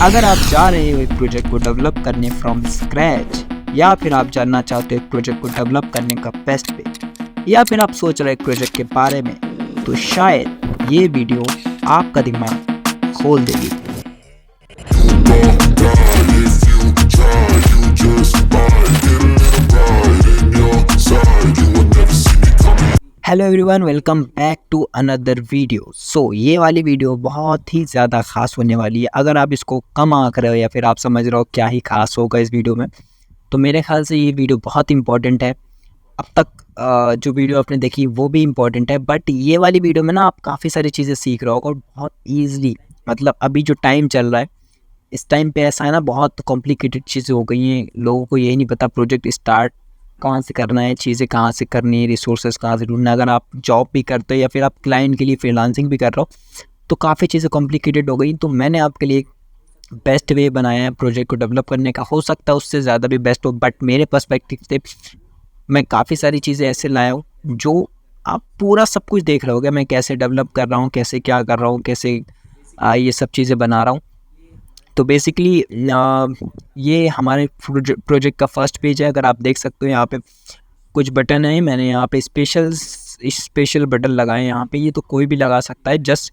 अगर आप चाह रहे हो एक प्रोजेक्ट को डेवलप करने फ्रॉम स्क्रैच, या फिर आप जानना चाहते हो एक प्रोजेक्ट को डेवलप करने का बेस्ट वे, या फिर आप सोच रहे एक प्रोजेक्ट के बारे में, तो शायद ये वीडियो आपका दिमाग खोल देगी। Hello everyone, welcome back to another video. So ये वाली वीडियो बहुत ही ज़्यादा ख़ास होने वाली है। अगर आप इसको कम आंक रहे हो या फिर आप समझ रहे हो क्या ही खास होगा इस वीडियो में, तो मेरे ख्याल से ये वीडियो बहुत इंपॉर्टेंट है। अब तक जो वीडियो आपने देखी वो भी इम्पॉर्टेंट है, बट ये वाली वीडियो में ना आप काफ़ी सारी चीज़ें सीख रहे हो और बहुत ईज़िली। मतलब अभी जो टाइम चल रहा है, इस टाइम पे ऐसा है ना, बहुत कॉम्प्लिकेटेड चीज़ें हो गई हैं। लोगों को यही नहीं पता प्रोजेक्ट स्टार्ट कहाँ से करना है, चीज़ें कहाँ से करनी है, रिसोर्सेज कहाँ से ढूंढना है। अगर आप जॉब भी करते हो या फिर आप क्लाइंट के लिए फ्रीलांसिंग भी कर रहे हो, तो काफ़ी चीज़ें कॉम्प्लिकेटेड हो गई। तो मैंने आपके लिए एक बेस्ट वे बनाया है प्रोजेक्ट को डेवलप करने का। हो सकता है उससे ज़्यादा भी बेस्ट हो, बट मेरे पर्सपेक्टिव से मैं काफ़ी सारी चीज़ें ऐसे लाया हूँ जो आप पूरा सब कुछ देख रहे होगे। मैं कैसे डेवलप कर रहा हूँ, कैसे क्या कर रहा हूँ, कैसे ये सब चीज़ें बना रहा हूँ। तो बेसिकली ये हमारे प्रोजेक्ट का फर्स्ट पेज है। अगर आप देख सकते हो, यहाँ पे कुछ बटन है। मैंने यहाँ पे स्पेशल बटन लगाए यहाँ पे। ये तो कोई भी लगा सकता है, जस्ट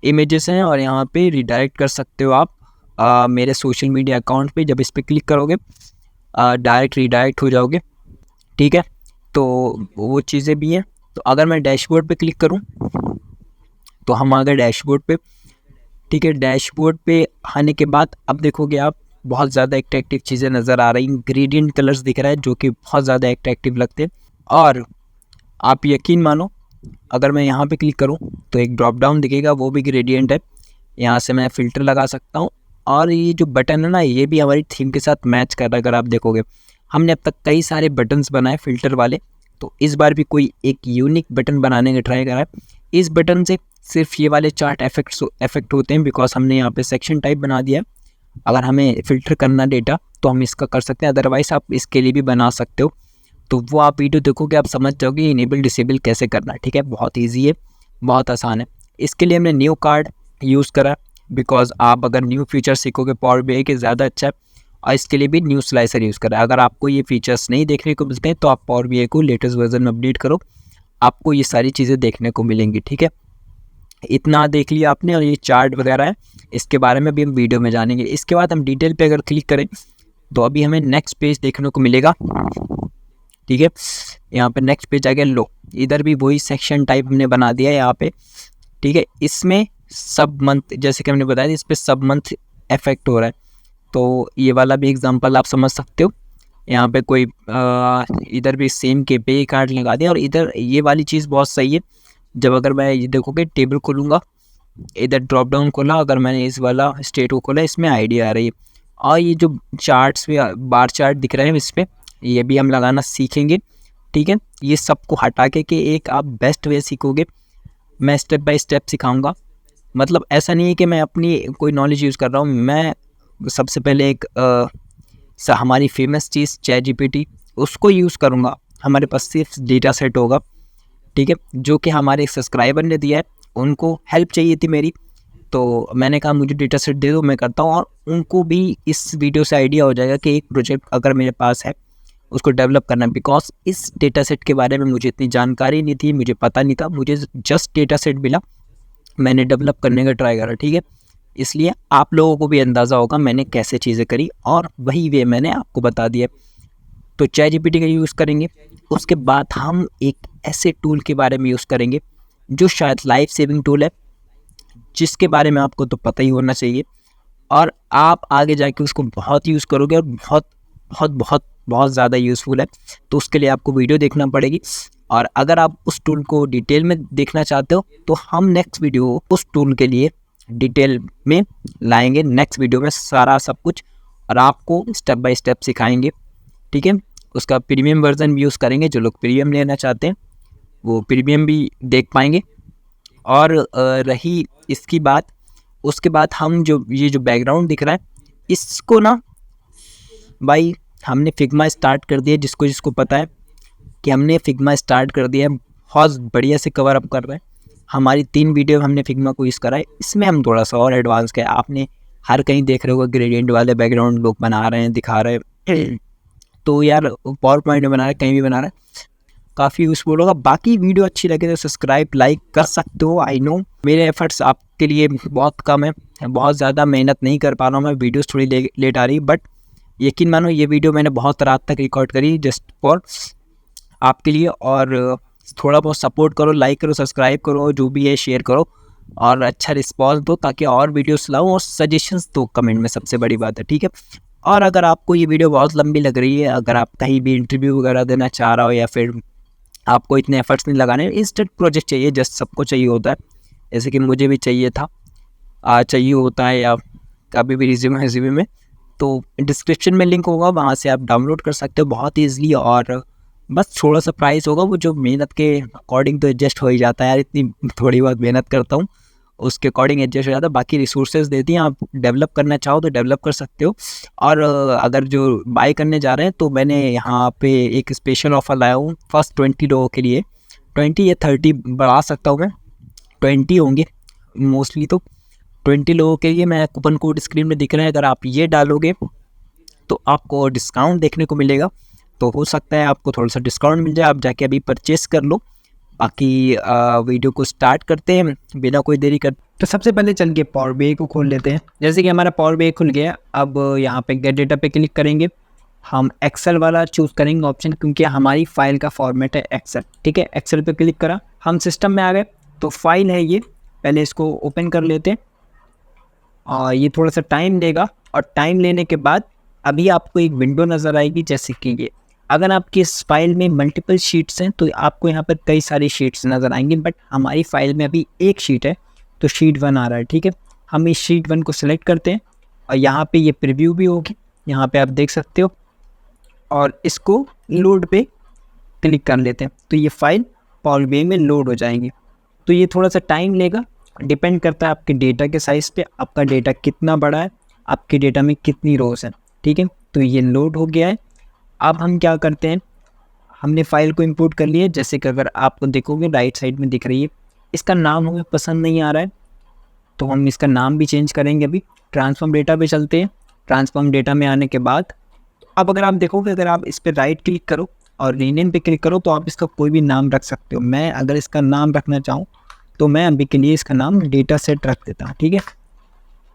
इमेजेस हैं। और यहाँ पे रिडायरेक्ट कर सकते हो आप मेरे सोशल मीडिया अकाउंट पे। जब इस पर क्लिक करोगे डायरेक्ट रिडायरेक्ट हो जाओगे, ठीक है। तो वो चीज़ें भी हैं। तो अगर मैं डैशबोर्ड पे क्लिक करूँ तो हम आ गए डैशबोर्ड पे, ठीक है। डैशबोर्ड पे आने के बाद अब देखोगे आप बहुत ज़्यादा अट्रैक्टिव चीज़ें नज़र आ रही हैं। ग्रेडियंट कलर्स दिख रहा है जो कि बहुत ज़्यादा अट्रैक्टिव लगते हैं। और आप यकीन मानो, अगर मैं यहाँ पे क्लिक करूँ तो एक ड्रॉप डाउन दिखेगा, वो भी ग्रेडियंट है। यहाँ से मैं फ़िल्टर लगा सकता हूँ। और ये जो बटन है ना, ये भी हमारी थीम के साथ मैच कर रहा है। अगर आप देखोगे, हमने अब तक कई सारे बटन्स बनाए फ़िल्टर वाले, तो इस बार भी कोई एक यूनिक बटन बनाने का ट्राई करा है। इस बटन से सिर्फ ये वाले चार्ट इफेक्ट होते हैं, बिकॉज हमने यहाँ पे सेक्शन टाइप बना दिया है। अगर हमें फ़िल्टर करना डेटा तो हम इसका कर सकते हैं, अदरवाइज़ आप इसके लिए भी बना सकते हो। तो वो आप वीडियो देखोगे, आप समझ जाओगे इनेबल डिसेबल कैसे करना है, ठीक है। बहुत ईजी है, बहुत आसान है। इसके लिए हमने न्यू कार्ड यूज़ करा, बिकॉज आप अगर न्यू फीचर सीखोगे पावर बीआई के ज़्यादा अच्छा है। और इसके लिए भी न्यू स्लाइसर यूज़ करा। अगर आपको ये फीचर्स नहीं देखने को मिलते हैं तो आप पावर बीआई को लेटेस्ट वर्जन में अपडेट करो, आपको ये सारी चीज़ें देखने को मिलेंगी, ठीक है। इतना देख लिया आपने, और ये चार्ट वगैरह है, इसके बारे में भी हम वीडियो में जानेंगे। इसके बाद हम डिटेल पे अगर क्लिक करें तो अभी हमें नेक्स्ट पेज देखने को मिलेगा, ठीक है। यहाँ पे नेक्स्ट पेज आ गया। लो, इधर भी वही सेक्शन टाइप हमने बना दिया है यहाँ पे, ठीक है। इसमें सब मंथ, जैसे कि हमने बताया, इस पर सब मंथ इफेक्ट हो रहा है। तो ये वाला भी एग्जांपल आप समझ सकते हो। यहाँ पे कोई इधर भी सेम के पे कार्ड लगा दिया। और इधर ये वाली चीज़ बहुत सही है। जब अगर मैं ये देखोगे टेबल खोलूँगा, इधर ड्रॉप डाउन खोला, अगर मैंने इस वाला स्टेट को खोला, इसमें आईडी आ रही है। और ये जो चार्ट्स में बार चार्ट दिख रहे हैं, इस पर ये भी हम लगाना सीखेंगे, ठीक है। ये सबको हटा के एक आप बेस्ट वे सीखोगे। मैं स्टेप बाय स्टेप सिखाऊंगा। मतलब ऐसा नहीं है कि मैं अपनी कोई नॉलेज यूज़ कर रहा हूँ। मैं सबसे पहले एक हमारी फेमस चीज़ ChatGPT, उसको यूज़ करूँगा। हमारे पास सिर्फ डेटा सेट होगा, ठीक है, जो कि हमारे एक सब्सक्राइबर ने दिया है। उनको हेल्प चाहिए थी मेरी, तो मैंने कहा मुझे डेटा सेट दे दो, मैं करता हूँ। और उनको भी इस वीडियो से आइडिया हो जाएगा कि एक प्रोजेक्ट अगर मेरे पास है, उसको डेवलप करना है। बिकॉज इस डेटा सेट के बारे में मुझे इतनी जानकारी नहीं थी, मुझे पता नहीं था। मुझे जस्ट डेटा सेट मिला, मैंने डेवलप करने का ट्राई करा, ठीक है। इसलिए आप लोगों को भी अंदाज़ा होगा मैंने कैसे चीज़ें करी, और वही वे मैंने आपको बता दिया। तो ChatGPT का यूज़ करेंगे। उसके बाद हम एक ऐसे टूल के बारे में यूज़ करेंगे जो शायद लाइफ सेविंग टूल है, जिसके बारे में आपको तो पता ही होना चाहिए। और आप आगे जाके उसको बहुत यूज़ करोगे, और बहुत बहुत बहुत बहुत ज़्यादा यूज़फुल है। तो उसके लिए आपको वीडियो देखना पड़ेगी। और अगर आप उस टूल को डिटेल में देखना चाहते हो तो हम नेक्स्ट वीडियो उस टूल के लिए डिटेल में लाएंगे, नेक्स्ट वीडियो में सारा सब कुछ, और आपको स्टेप बाय स्टेप सिखाएंगे, ठीक है। उसका प्रीमियम वर्जन भी यूज़ करेंगे। जो लोग प्रीमियम लेना चाहते हैं वो प्रीमियम भी देख पाएंगे। और रही इसकी बात, उसके बाद हम ये जो बैकग्राउंड दिख रहा है, इसको ना भाई हमने फिग्मा स्टार्ट कर दिया। जिसको जिसको पता है कि हमने फिग्मा स्टार्ट कर दिया है, बहुत बढ़िया से कवर अप कर रहे हैं। हमारी 3 वीडियो हमने फिग्मा को यूज़ करा है। इसमें हम थोड़ा सा और एडवांस किया। आपने हर कहीं देख रहे हो ग्रेडियंट वाले बैकग्राउंड लोग बना रहे हैं, दिखा रहे हैं। तो यार पावर पॉइंट में बना रहे हैं, कहीं भी बना रहे हैं, काफ़ी यूज़फुल होगा। बाकी वीडियो अच्छी लगे तो सब्सक्राइब लाइक कर सकते हो। आई नो मेरे एफर्ट्स आपके लिए बहुत कम है, बहुत ज़्यादा मेहनत नहीं कर पा रहा हूँ मैं, वीडियोस थोड़ी लेट आ रही, बट यकीन मानो ये वीडियो मैंने बहुत रात तक रिकॉर्ड करी जस्ट फॉर आपके लिए। और थोड़ा बहुत सपोर्ट करो, लाइक करो, सब्सक्राइब करो, जो भी है शेयर करो और अच्छा रिस्पॉन्स दो ताकि और वीडियोस लाऊं, और सजेशंस दो कमेंट में, सबसे बड़ी बात है, ठीक है। और अगर आपको ये वीडियो बहुत लंबी लग रही है, अगर आप कहीं भी इंटरव्यू वगैरह देना चाह रहा हो या फिर आपको इतने एफर्ट्स नहीं लगाने, इंस्टेंट प्रोजेक्ट चाहिए, जस्ट सबको चाहिए होता है, जैसे कि मुझे भी चाहिए था, चाहिए होता है, या कभी भी रिज्यूमे में, तो डिस्क्रिप्शन में लिंक होगा, वहाँ से आप डाउनलोड कर सकते हो बहुत ईजिली। और बस थोड़ा सा प्राइस होगा, वो जो मेहनत के अकॉर्डिंग तो एडजस्ट हो ही जाता है यार, इतनी थोड़ी बहुत मेहनत करता हूँ उसके अकॉर्डिंग एडजस्ट हो जाता है। बाकी रिसोर्सेज देती हैं, आप डेवलप करना चाहो तो डेवलप कर सकते हो। और अगर जो बाय करने जा रहे हैं तो मैंने यहाँ पे एक स्पेशल ऑफर लाया हूँ फर्स्ट 20 लोगों के लिए, 20 या 30 बढ़ा सकता हूँ मैं, 20 होंगे मोस्टली, तो 20 लोगों के लिए मैं कूपन कोड स्क्रीन में दिख रहा है, अगर आप ये डालोगे तो आपको डिस्काउंट देखने को मिलेगा। तो हो सकता है आपको थोड़ा सा डिस्काउंट मिल जाए, आप जाके अभी परचेस कर लो। बाकी वीडियो को स्टार्ट करते हैं बिना कोई देरी कर। तो सबसे पहले चल के पावर BI को खोल लेते हैं। जैसे कि हमारा पावर BI खुल गया, अब यहाँ पे गेट डेटा पे क्लिक करेंगे, हम एक्सेल वाला चूज़ करेंगे ऑप्शन, क्योंकि हमारी फाइल का फॉर्मेट है एक्सेल, ठीक है। एक्सेल पे क्लिक करा, हम सिस्टम में आ गए, तो फाइल है ये, पहले इसको ओपन कर लेते हैं और ये थोड़ा सा टाइम लेगा। और टाइम लेने के बाद अभी आपको एक विंडो नज़र आएगी, जैसे कि ये, अगर आपकी इस फाइल में मल्टीपल शीट्स हैं तो आपको यहाँ पर कई सारी शीट्स नज़र आएंगी, बट हमारी फाइल में अभी एक शीट है, तो शीट 1 आ रहा है, ठीक है। हम इस शीट 1 को सिलेक्ट करते हैं और यहाँ पे ये प्रीव्यू भी होगी, यहाँ पे आप देख सकते हो, और इसको लोड पे क्लिक कर लेते हैं, तो ये फाइल पावर BI में लोड हो जाएंगी। तो ये थोड़ा सा टाइम लेगा, डिपेंड करता है आपके डेटा के साइज़ पे, आपका डेटा कितना बड़ा है, आपके डेटा में कितनी रोज़ हैं, ठीक है। तो ये लोड हो गया है। अब हम क्या करते हैं, हमने फ़ाइल को इंपोर्ट कर लिया, जैसे कि अगर आपको देखोगे राइट साइड में दिख रही है, इसका नाम हमें पसंद नहीं आ रहा है, तो हम इसका नाम भी चेंज करेंगे। अभी ट्रांसफॉर्म डेटा पे चलते हैं। ट्रांसफॉर्म डेटा में आने के बाद अब अगर आप देखोगे, अगर आप इस पर राइट क्लिक करो और रीनेम पे क्लिक करो, तो आप इसका कोई भी नाम रख सकते हो। मैं अगर इसका नाम रखना चाहूँ तो मैं अभी के लिए इसका नाम डेटा सेट रख देता हूँ, ठीक है।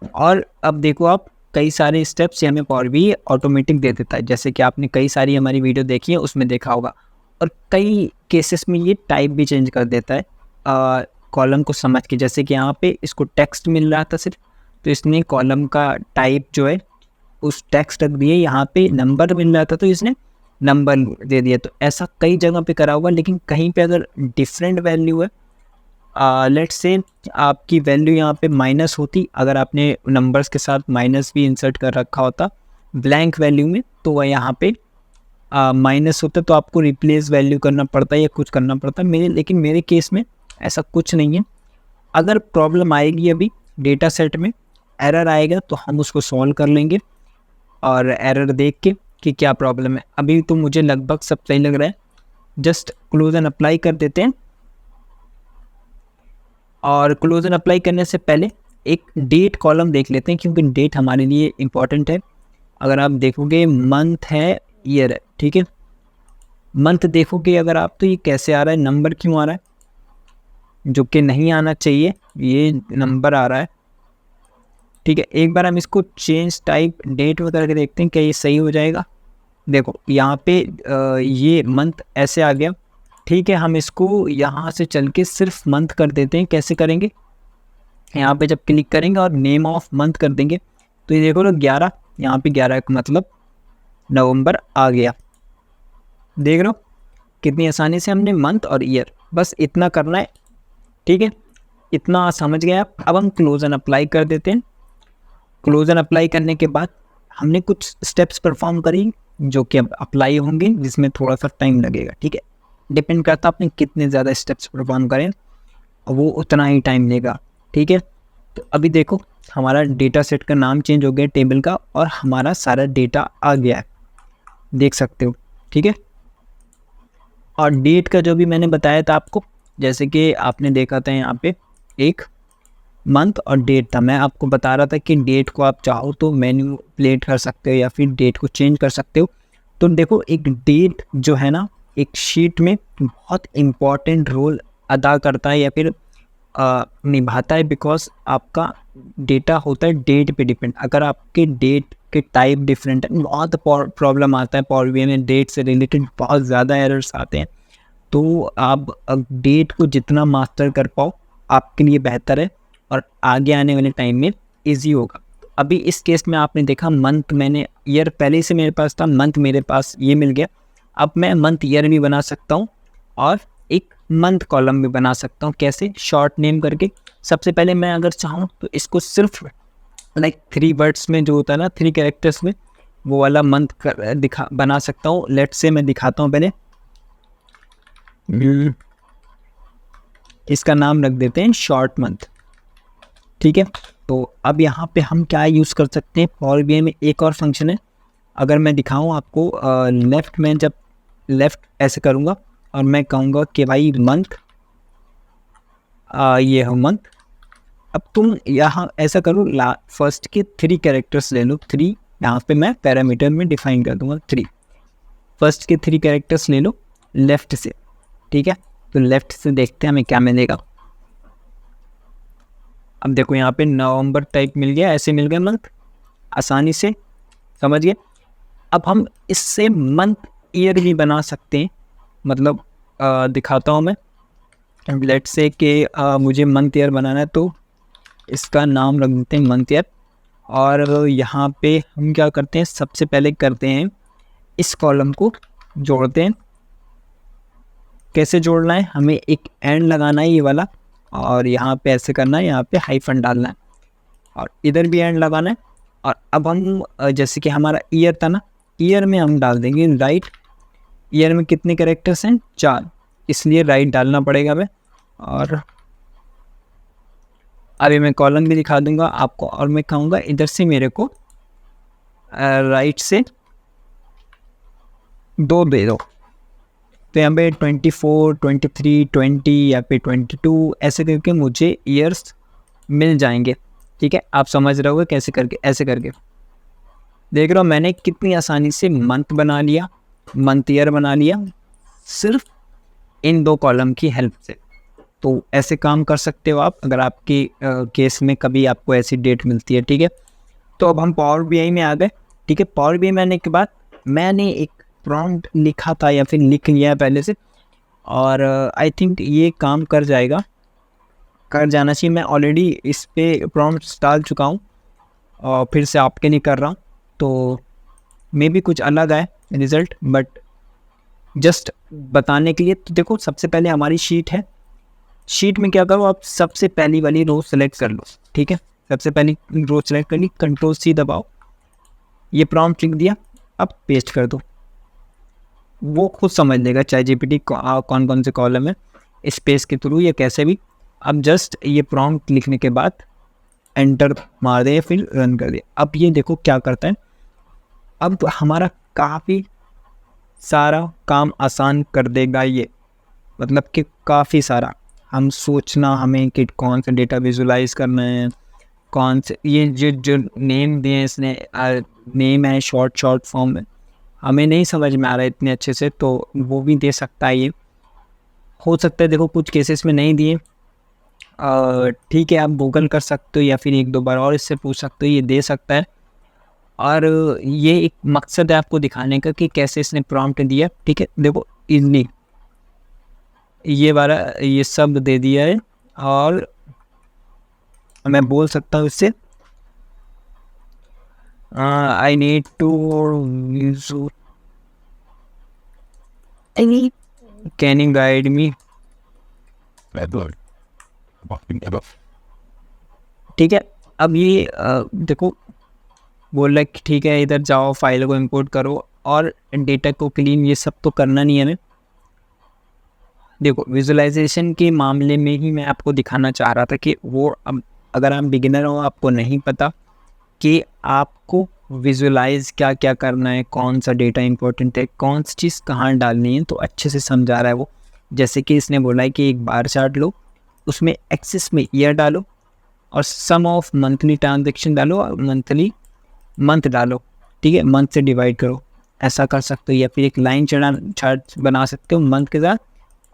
और अब देखो आप, कई सारे स्टेप्स हमें पावर BI ऑटोमेटिक दे देता है, जैसे कि आपने कई सारी हमारी वीडियो देखी है उसमें देखा होगा। और कई केसेस में ये टाइप भी चेंज कर देता है कॉलम को समझ के, जैसे कि यहाँ पे इसको टेक्स्ट मिल रहा था सिर्फ, तो इसने कॉलम का टाइप जो है उस टेक्स्ट रख दिए, यहाँ पे नंबर मिल रहा था तो इसने नंबर दे दिया। तो ऐसा कई जगह पे करा हुआ, लेकिन कहीं पे अगर डिफरेंट वैल्यू है, लेट्स से आपकी वैल्यू यहाँ पे माइनस होती, अगर आपने नंबर्स के साथ माइनस भी इंसर्ट कर रखा होता ब्लैंक वैल्यू में, तो वह यहाँ पे माइनस होता, तो आपको रिप्लेस वैल्यू करना पड़ता है या कुछ करना पड़ता है। लेकिन मेरे केस में ऐसा कुछ नहीं है। अगर प्रॉब्लम आएगी अभी डेटा सेट में, एरर आएगा, तो हम उसको सॉल्व कर लेंगे और एरर देख के कि क्या प्रॉब्लम है। अभी तो मुझे लगभग सब सही लग रहा है, जस्ट क्लोज एंड अप्लाई कर देते हैं। और क्लोज एंड अप्लाई करने से पहले एक डेट कॉलम देख लेते हैं, क्योंकि डेट हमारे लिए इम्पॉर्टेंट है। अगर आप देखोगे मंथ है, ईयर है, ठीक है। मंथ देखोगे अगर आप, तो ये कैसे आ रहा है, नंबर क्यों आ रहा है, जो कि नहीं आना चाहिए, ये नंबर आ रहा है, ठीक है। एक बार हम इसको चेंज टाइप डेट में करके देखते हैं क्या ये सही हो जाएगा। देखो यहाँ पे ये मंथ ऐसे आ गया, ठीक है। हम इसको यहाँ से चल के सिर्फ मंथ कर देते हैं। कैसे करेंगे, यहाँ पे जब क्लिक करेंगे और नेम ऑफ मंथ कर देंगे, तो ये देखो ना 11, यहाँ पे 11 का मतलब नवंबर आ गया। देख रहे हो कितनी आसानी से हमने मंथ और ईयर, बस इतना करना है, ठीक है। इतना समझ गए आप। अब हम क्लोज एंड अप्लाई कर देते हैं। क्लोज एंड अप्लाई करने के बाद हमने कुछ स्टेप्स परफॉर्म करी जो कि अब अप्लाई होंगे, जिसमें थोड़ा सा टाइम लगेगा, ठीक है। डिपेंड करता है आपने कितने ज़्यादा स्टेप्स परफॉर्म करें, वो उतना ही टाइम लेगा, ठीक है। तो अभी देखो हमारा डेटा सेट का नाम चेंज हो गया टेबल का, और हमारा सारा डेटा आ गया है, देख सकते हो, ठीक है। और डेट का जो भी मैंने बताया था आपको, जैसे कि आपने देखा था यहाँ पे एक मंथ और डेट था। मैं आपको बता रहा था कि डेट को आप चाहो तो मैनिपुलेट कर सकते हो या फिर डेट को चेंज कर सकते हो। तो देखो एक डेट जो है ना एक शीट में बहुत इम्पॉर्टेंट रोल अदा करता है या फिर निभाता है, बिकॉज आपका डेटा होता है डेट पे डिपेंड। अगर आपके डेट के टाइप डिफरेंट है, बहुत प्रॉब्लम आता है पावर बीआई में, डेट से रिलेटेड बहुत ज़्यादा एरर्स आते हैं। तो आप डेट को जितना मास्टर कर पाओ आपके लिए बेहतर है और आगे आने वाले टाइम में इजी होगा। अभी इस केस में आपने देखा मंथ, मैंने ईयर पहले से मेरे पास था, मंथ मेरे पास ये मिल गया। अब मैं मंथ ईयर भी बना सकता हूँ और एक मंथ कॉलम भी बना सकता हूँ। कैसे? शॉर्ट नेम करके। सबसे पहले मैं अगर चाहूँ तो इसको सिर्फ लाइक 3 वर्ड्स में जो होता है ना, 3 कैरेक्टर्स में, वो वाला मंथ बना सकता हूँ। लेट्स से मैं दिखाता हूँ पहले। इसका नाम रख देते हैं शॉर्ट मंथ, ठीक है। तो अब यहाँ पे हम क्या यूज़ कर सकते हैं, पावर बीआई में एक और फंक्शन है। अगर मैं दिखाऊँ आपको, लेफ़्ट में जब लेफ़्ट ऐसे करूँगा और मैं कहूँगा कि भाई मंथ, ये हो मंथ। अब तुम यहाँ ऐसा करो, फर्स्ट के 3 कैरेक्टर्स ले लो, 3 यहाँ पे मैं पैरामीटर में डिफाइन कर दूंगा 3। फर्स्ट के 3 कैरेक्टर्स ले लो लेफ़्ट से, ठीक है। तो लेफ़्ट से देखते हैं हमें क्या मिलेगा। अब देखो यहाँ पे नवंबर टाइप मिल गया, ऐसे मिल गया मंथ, आसानी से समझ गए। अब हम इससे मंथ ईयर भी बना सकते हैं, मतलब दिखाता हूँ मैं। लेट्स से कि मुझे मंथ ईयर बनाना है, तो इसका नाम रख देते हैं मंथ ईयर। और यहाँ पे हम क्या करते हैं, सबसे पहले करते हैं इस कॉलम को जोड़ते हैं। कैसे जोड़ना है, हमें एक एंड लगाना है ये वाला, और यहाँ पे ऐसे करना है, यहाँ पे हाइफन डालना है और इधर भी एंड लगाना है। और अब हम जैसे कि हमारा ईयर था ना, ईयर में हम डाल देंगे राइट। ईयर में कितने कैरेक्टर्स हैं, 4, इसलिए राइट डालना पड़ेगा हमें। और अभी मैं कॉलम भी दिखा दूंगा आपको, और मैं कहूँगा इधर से मेरे को राइट से 2 दे दो। तो यहाँ पे 24, 23, 20 या फिर 22 ऐसे करके मुझे ईयर्स मिल जाएंगे, ठीक है। आप समझ रहे होगे कैसे करके, ऐसे करके देख रहे हो मैंने कितनी आसानी से मंथ बना लिया, मंथ ईयर बना लिया, सिर्फ इन 2 कॉलम की हेल्प से। तो ऐसे काम कर सकते हो आप, अगर आपके केस में कभी आपको ऐसी डेट मिलती है, ठीक है। तो अब हम पावर बीआई में आ गए, ठीक है। पावर बीआई में आने के बाद मैंने एक प्रॉम्प्ट लिखा था या फिर लिख लिया है पहले से, और आई थिंक ये काम कर जाएगा, कर जाना चाहिए। मैं ऑलरेडी इस पे प्रॉम्प्ट्स डाल चुका हूँ और फिर से आपके लिए कर रहा हूँ, तो मे भी कुछ अलग आए रिज़ल्ट, बट जस्ट बताने के लिए। तो देखो सबसे पहले हमारी शीट है, शीट में क्या करो आप, सबसे पहली वाली रो सेलेक्ट कर लो, ठीक है। सबसे पहली रो सेलेक्ट कर ली, कंट्रोल सी दबाओ, ये प्रॉम्प्ट लिख दिया, अब पेस्ट कर दो। वो खुद समझ लेगा चैट जीपीटी कौन कौन से कॉलम है, स्पेस के थ्रू या कैसे भी। अब जस्ट ये प्रॉम्प्ट लिखने के बाद एंटर मार दे, फिर रन कर दे। अब ये देखो क्या करता है, अब हमारा काफ़ी सारा काम आसान कर देगा ये, मतलब कि काफ़ी सारा। हम सोचना हमें कि कौन सा डेटा विजुलाइज करना है, कौन से ये जो नेम दिए इसने, नेम है शॉर्ट फॉर्म में, हमें नहीं समझ में आ रहा है इतने अच्छे से, तो वो भी दे सकता है। ये हो सकता है, देखो कुछ केसेस में नहीं दिए, ठीक है, आप गूगल कर सकते हो या फिर 1-2 बार और इससे पूछ सकते हो, ये दे सकता है। और ये एक मकसद है आपको दिखाने का कि कैसे इसने प्रॉम्प्ट दिया, ठीक है। देखो इजली ये वाला ये शब्द दे दिया है, और मैं बोल सकता हूँ इससे I need to can you guide me, ठीक है। अब ये देखो बोल रहा है कि ठीक है इधर जाओ, फाइल को इंपोर्ट करो और डेटा को क्लीन, ये सब तो करना नहीं है हमें। देखो विजुलाइजेशन के मामले में ही मैं आपको दिखाना चाह रहा था कि वो, अब अगर आप बिगिनर हो, आपको नहीं पता कि आपको विजुलाइज क्या क्या करना है, कौन सा डेटा इंपॉर्टेंट है, कौन सी चीज़ कहाँ डालनी है, तो अच्छे से समझा रहा है वो। जैसे कि इसने बोला है कि एक बार चार्ट लो, उसमें एक्सिस में ईयर डालो, और सम ऑफ मंथली ट्रांजेक्शन डालो और मंथली मंथ डालो, ठीक है, मंथ से डिवाइड करो, ऐसा कर सकते हो। या फिर एक लाइन चार्ट बना सकते हो मंथ के साथ,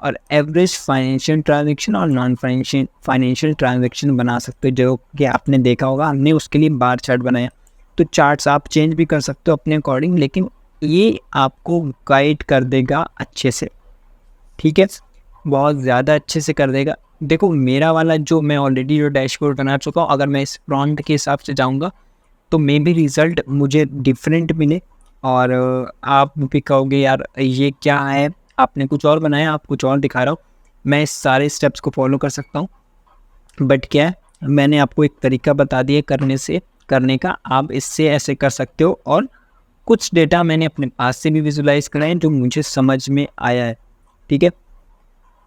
और एवरेज फाइनेंशियल ट्रांजेक्शन और नॉन फाइनेंशियल ट्रांजेक्शन बना सकते हो, जो कि आपने देखा होगा हमने उसके लिए बार चार्ट बनाया। तो चार्ट्स आप चेंज भी कर सकते हो अपने अकॉर्डिंग, लेकिन ये आपको गाइड कर देगा अच्छे से, ठीक है, बहुत ज़्यादा अच्छे से कर देगा। देखो मेरा वाला जो मैं ऑलरेडी जो डैशबोर्ड बना चुका हूँ, अगर मैं इस प्रॉम्प्ट के हिसाब से जाऊँगा तो मे भी रिज़ल्ट मुझे डिफरेंट मिले, और आप भी कहोगे यार ये क्या है, आपने कुछ और बनाया, आप कुछ और दिखा रहा हो। मैं इस सारे स्टेप्स को फॉलो कर सकता हूँ, बट क्या है, मैंने आपको एक तरीका बता दिया करने का, आप इससे ऐसे कर सकते हो। और कुछ डेटा मैंने अपने पास से भी विजुलाइज कराए जो मुझे समझ में आया है, ठीक है।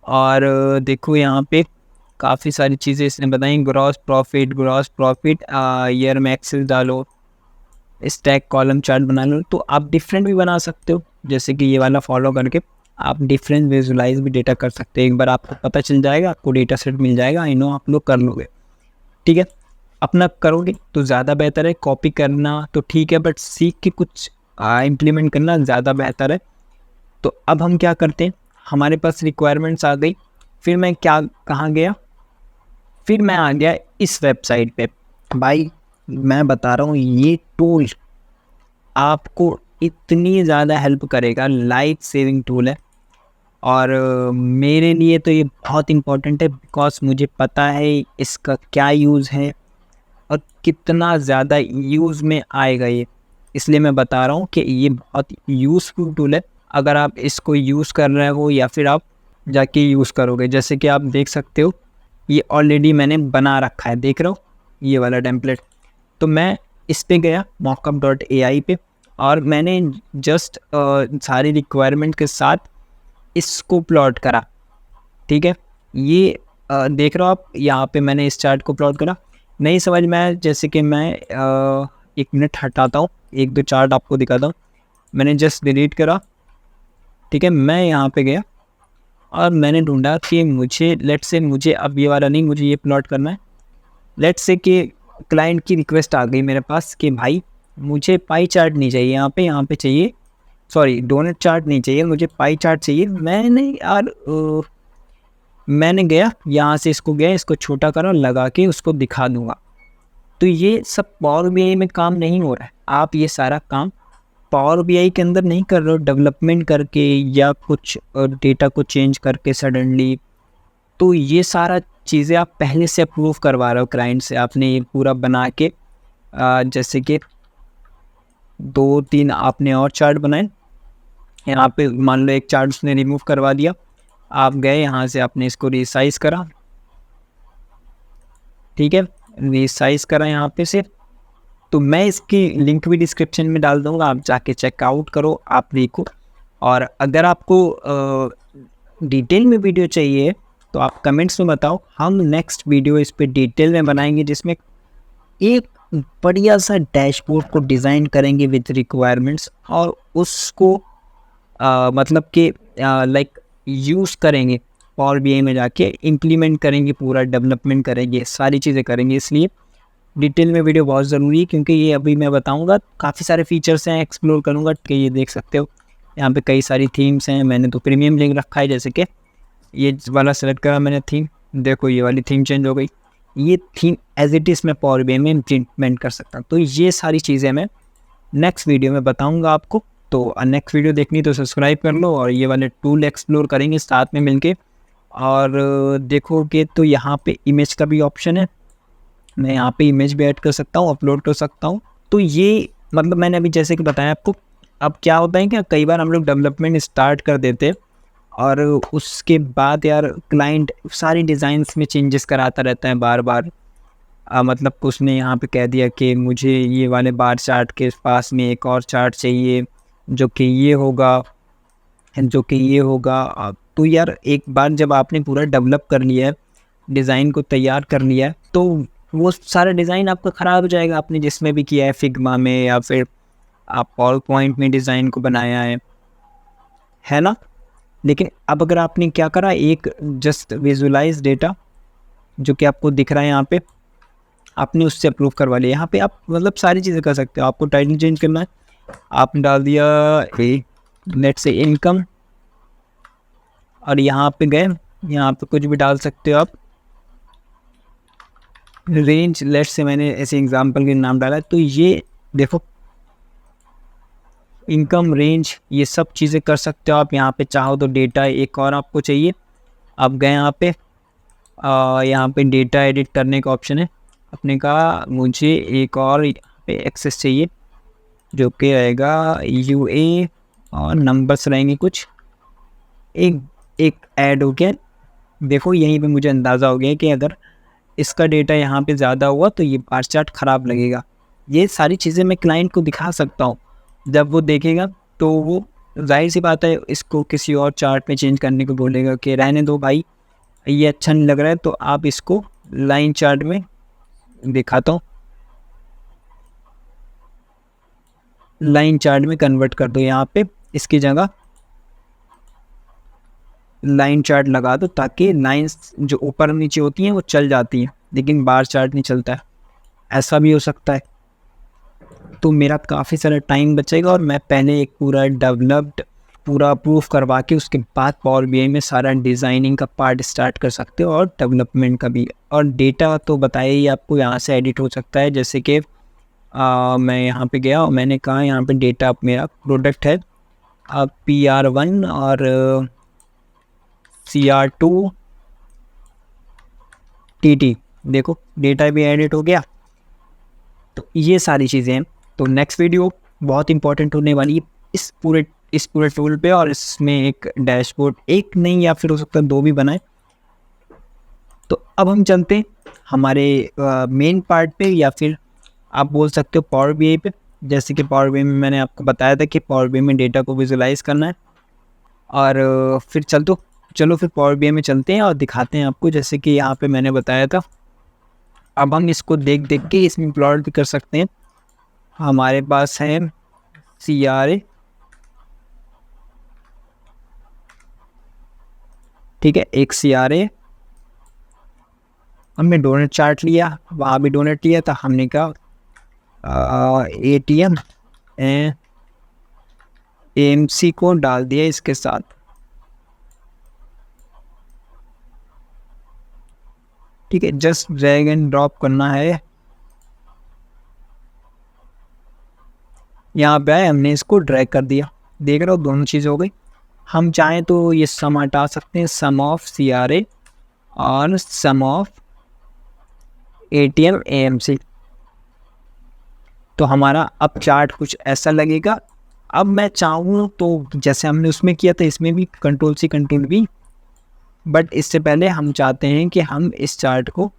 और देखो यहाँ पे काफ़ी सारी चीज़ें इसने बताई, ग्रॉस प्रॉफिट ईयर में एक्सेस डालो, स्टैक कॉलम चार्ट बना लो। तो आप डिफरेंट भी बना सकते हो, जैसे कि ये वाला फॉलो करके आप डिफरेंट विजुलाइज भी डेटा कर सकते हो। एक बार आपको पता चल जाएगा, आपको डेटा सेट मिल जाएगा, आई नो आप लोग कर लोगे, ठीक है। अपना करोगे तो ज़्यादा बेहतर है, कॉपी करना तो ठीक है, बट सीख के कुछ इम्प्लीमेंट करना ज़्यादा बेहतर है। तो अब हम क्या करते हैं, हमारे पास रिक्वायरमेंट्स आ गई, फिर मैं कहाँ गया, फिर मैं आ गया इस वेबसाइट पे। भाई मैं बता रहा हूँ ये टूल आपको इतनी ज़्यादा हेल्प करेगा, लाइफ सेविंग टूल है। और मेरे लिए तो ये बहुत इम्पोर्टेंट है, बिकॉज मुझे पता है इसका क्या यूज़ है और कितना ज़्यादा यूज़ में आएगा ये, इसलिए मैं बता रहा हूँ कि ये बहुत यूज़फुल टूल है। अगर आप इसको यूज़ कर रहे हो या फिर आप जाके यूज़ करोगे, जैसे कि आप देख सकते हो ये ऑलरेडी मैंने बना रखा है, देख रहे हो ये वाला टेम्पलेट। तो मैं इस पे गया mockup.ai पे, और मैंने जस्ट सारी रिक्वायरमेंट के साथ इसको प्लॉट करा, ठीक है। ये देख रहे हो आप, यहाँ पे मैंने इस चार्ट को प्लॉट करा। नहीं समझ में आया, जैसे कि मैं 1 मिनट हटाता हूँ, 1-2 चार्ट आपको दिखाता हूँ। मैंने जस्ट डिलीट करा, ठीक है। मैं यहाँ पे गया और मैंने ढूंढा कि मुझे लेट्स से मुझे अब ये वाला नहीं, मुझे ये प्लॉट करना है। लेट्स से कि क्लाइंट की रिक्वेस्ट आ गई मेरे पास कि भाई मुझे पाई चार्ट नहीं चाहिए यहाँ पे चाहिए, सॉरी डोनट चार्ट नहीं चाहिए, मुझे पाई चार्ट चाहिए। मैंने गया यहाँ से, इसको गया, इसको छोटा करा, लगा के उसको दिखा दूंगा। तो ये सब पावर बीआई में काम नहीं हो रहा है। आप ये सारा काम पावर बीआई के अंदर नहीं कर रहे हो डेवलपमेंट करके या कुछ डेटा को चेंज करके सडनली। तो ये सारा चीज़ें आप पहले से अप्रूव करवा रहे हो क्लाइंट से, आपने ये पूरा बना के जैसे कि 2-3 आपने और चार्ट बनाए, यहाँ पे मान लो एक चार्ट उसने रिमूव करवा दिया, आप गए यहाँ से आपने इसको रिसाइज करा, ठीक है, रिसाइज करा यहाँ पे से। तो मैं इसकी लिंक भी डिस्क्रिप्शन में डाल दूँगा, आप जाके चेकआउट करो, आप देखो। और अगर आपको डिटेल में वीडियो चाहिए तो आप कमेंट्स में बताओ, हम नेक्स्ट वीडियो इस पे डिटेल में बनाएंगे, जिसमें एक बढ़िया सा डैशबोर्ड को डिज़ाइन करेंगे विद रिक्वायरमेंट्स, और उसको मतलब कि लाइक यूज़ करेंगे, पावर बीआई में जाके इम्प्लीमेंट करेंगे, पूरा डेवलपमेंट करेंगे, सारी चीज़ें करेंगे। इसलिए डिटेल में वीडियो बहुत ज़रूरी है, क्योंकि ये अभी मैं बताऊंगा, काफ़ी सारे फीचर्स हैं, एक्सप्लोर करूंगा कि ये देख सकते हो यहाँ पे कई सारी थीम्स हैं। मैंने तो प्रीमियम लिंक रखा है, जैसे कि ये वाला सेलेक्ट करा मैंने थीम, देखो ये वाली थीम चेंज हो गई। ये थीम एज इट इज़ मैं पावर बीआई में इम्प्लीमेंट कर सकता हूँ। तो ये सारी चीज़ें मैं नेक्स्ट वीडियो में बताऊँगा आपको। तो नेक्स्ट वीडियो देखनी तो सब्सक्राइब कर लो, और ये वाले टूल एक्सप्लोर करेंगे साथ में मिलके। और देखोगे तो यहाँ पे इमेज का भी ऑप्शन है, मैं यहाँ पे इमेज भी ऐड कर सकता हूँ, अपलोड कर सकता हूँ। तो ये मतलब मैंने अभी जैसे कि बताया आपको। अब क्या होता है कि कई बार हम लोग डेवलपमेंट स्टार्ट कर देते हैं, और उसके बाद यार क्लाइंट सारी डिज़ाइंस में चेंजेस कराता रहता है बार बार। मतलब उसने यहाँ पे कह दिया कि मुझे ये वाले बार चार्ट के पास में एक और चार्ट चाहिए जो कि ये होगा, तो यार एक बार जब आपने पूरा डेवलप कर लिया है, डिज़ाइन को तैयार कर लिया है, तो वो सारा डिज़ाइन आपका ख़राब हो जाएगा, आपने जिसमें भी किया है, फिग्मा में या फिर आप पावर पॉइंट में डिज़ाइन को बनाया है ना। लेकिन अब अगर आपने क्या करा, एक जस्ट विजुलाइज डेटा जो कि आपको दिख रहा है यहाँ पे, आपने उससे अप्रूव करवा लिया। यहाँ पे आप मतलब सारी चीज़ें कर सकते हो। आपको टाइटल चेंज करना है, आपने डाल दिया लेट्स से इनकम, और यहाँ पे गए, यहाँ पे कुछ भी डाल सकते हो आप। रेंज लेट्स से मैंने ऐसे एग्जांपल के नाम डाला, तो ये देखो इनकम रेंज ये सब चीज़ें कर सकते हो आप। यहाँ पे चाहो तो डेटा एक और आपको चाहिए, आप गए यहाँ पे डेटा एडिट करने का ऑप्शन है। अपने कहा मुझे एक और यहाँ पे एक्सेस चाहिए जो कि रहेगा यूए और नंबर्स रहेंगे कुछ, एक ऐड हो गया। देखो यहीं पे मुझे अंदाज़ा हो गया कि अगर इसका डेटा यहाँ पे ज़्यादा हुआ तो ये बार चार्ट ख़राब लगेगा। ये सारी चीज़ें मैं क्लाइंट को दिखा सकता हूँ, जब वो देखेगा तो वो जाहिर सी बात है इसको किसी और चार्ट में चेंज करने को बोलेगा कि रहने दो भाई, ये अच्छा नहीं लग रहा है, तो आप इसको लाइन चार्ट में दिखाता हूँ, लाइन चार्ट में कन्वर्ट कर दो। यहाँ पे इसकी जगह लाइन चार्ट लगा दो ताकि लाइंस जो ऊपर नीचे होती हैं वो चल जाती हैं, लेकिन बार चार्ट नहीं चलता है। ऐसा भी हो सकता है, तो मेरा काफ़ी सारा टाइम बचेगा और मैं पहले एक पूरा डेवलप्ड पूरा प्रूफ करवा के उसके बाद पावर बीआई में सारा डिज़ाइनिंग का पार्ट स्टार्ट कर सकते हो और डेवलपमेंट का भी। और डेटा तो बताया ही आपको, यहाँ से एडिट हो सकता है। जैसे कि मैं यहाँ पे गया और मैंने कहा यहाँ पे डेटा मेरा प्रोडक्ट है PR1 और CR2 TT, देखो डेटा भी एडिट हो गया। तो ये सारी चीज़ें हैं। तो नेक्स्ट वीडियो बहुत इंपॉर्टेंट होने वाली है इस पूरे टूल पे, और इसमें एक डैशबोर्ड, एक नहीं या फिर हो सकता है 2 भी बनाए। तो अब हम चलते हैं हमारे मेन पार्ट पे, या फिर आप बोल सकते हो पावर बीआई पे। जैसे कि पावर बीआई में मैंने आपको बताया था कि पावर बीआई में डेटा को विजुलाइज करना है, और फिर चलो फिर पावर बीआई में चलते हैं और दिखाते हैं आपको। जैसे कि यहाँ पे मैंने बताया था, अब हम इसको देख के इसमें प्लॉट भी कर सकते हैं। हमारे पास है CRA, ठीक है, एक CRA, हमने डोनेट चार्ट लिया, वहाँ भी डोनेट लिया था, हमने कहा ATM AMC को डाल दिया इसके साथ। ठीक है, जस्ट ड्रैग एंड ड्रॉप करना है। यहाँ पे आए, हमने इसको ड्रैग कर दिया, देख रहे हो दोनों चीज़ हो गई। हम चाहें तो ये सम हटा सकते हैं, सम ऑफ CRA और सम ऑफ ATM AMC। तो हमारा अब चार्ट कुछ ऐसा लगेगा। अब मैं चाहूँ तो जैसे हमने उसमें किया था, इसमें भी Ctrl+C Ctrl+V, बट इससे पहले हम चाहते हैं कि हम इस चार्ट को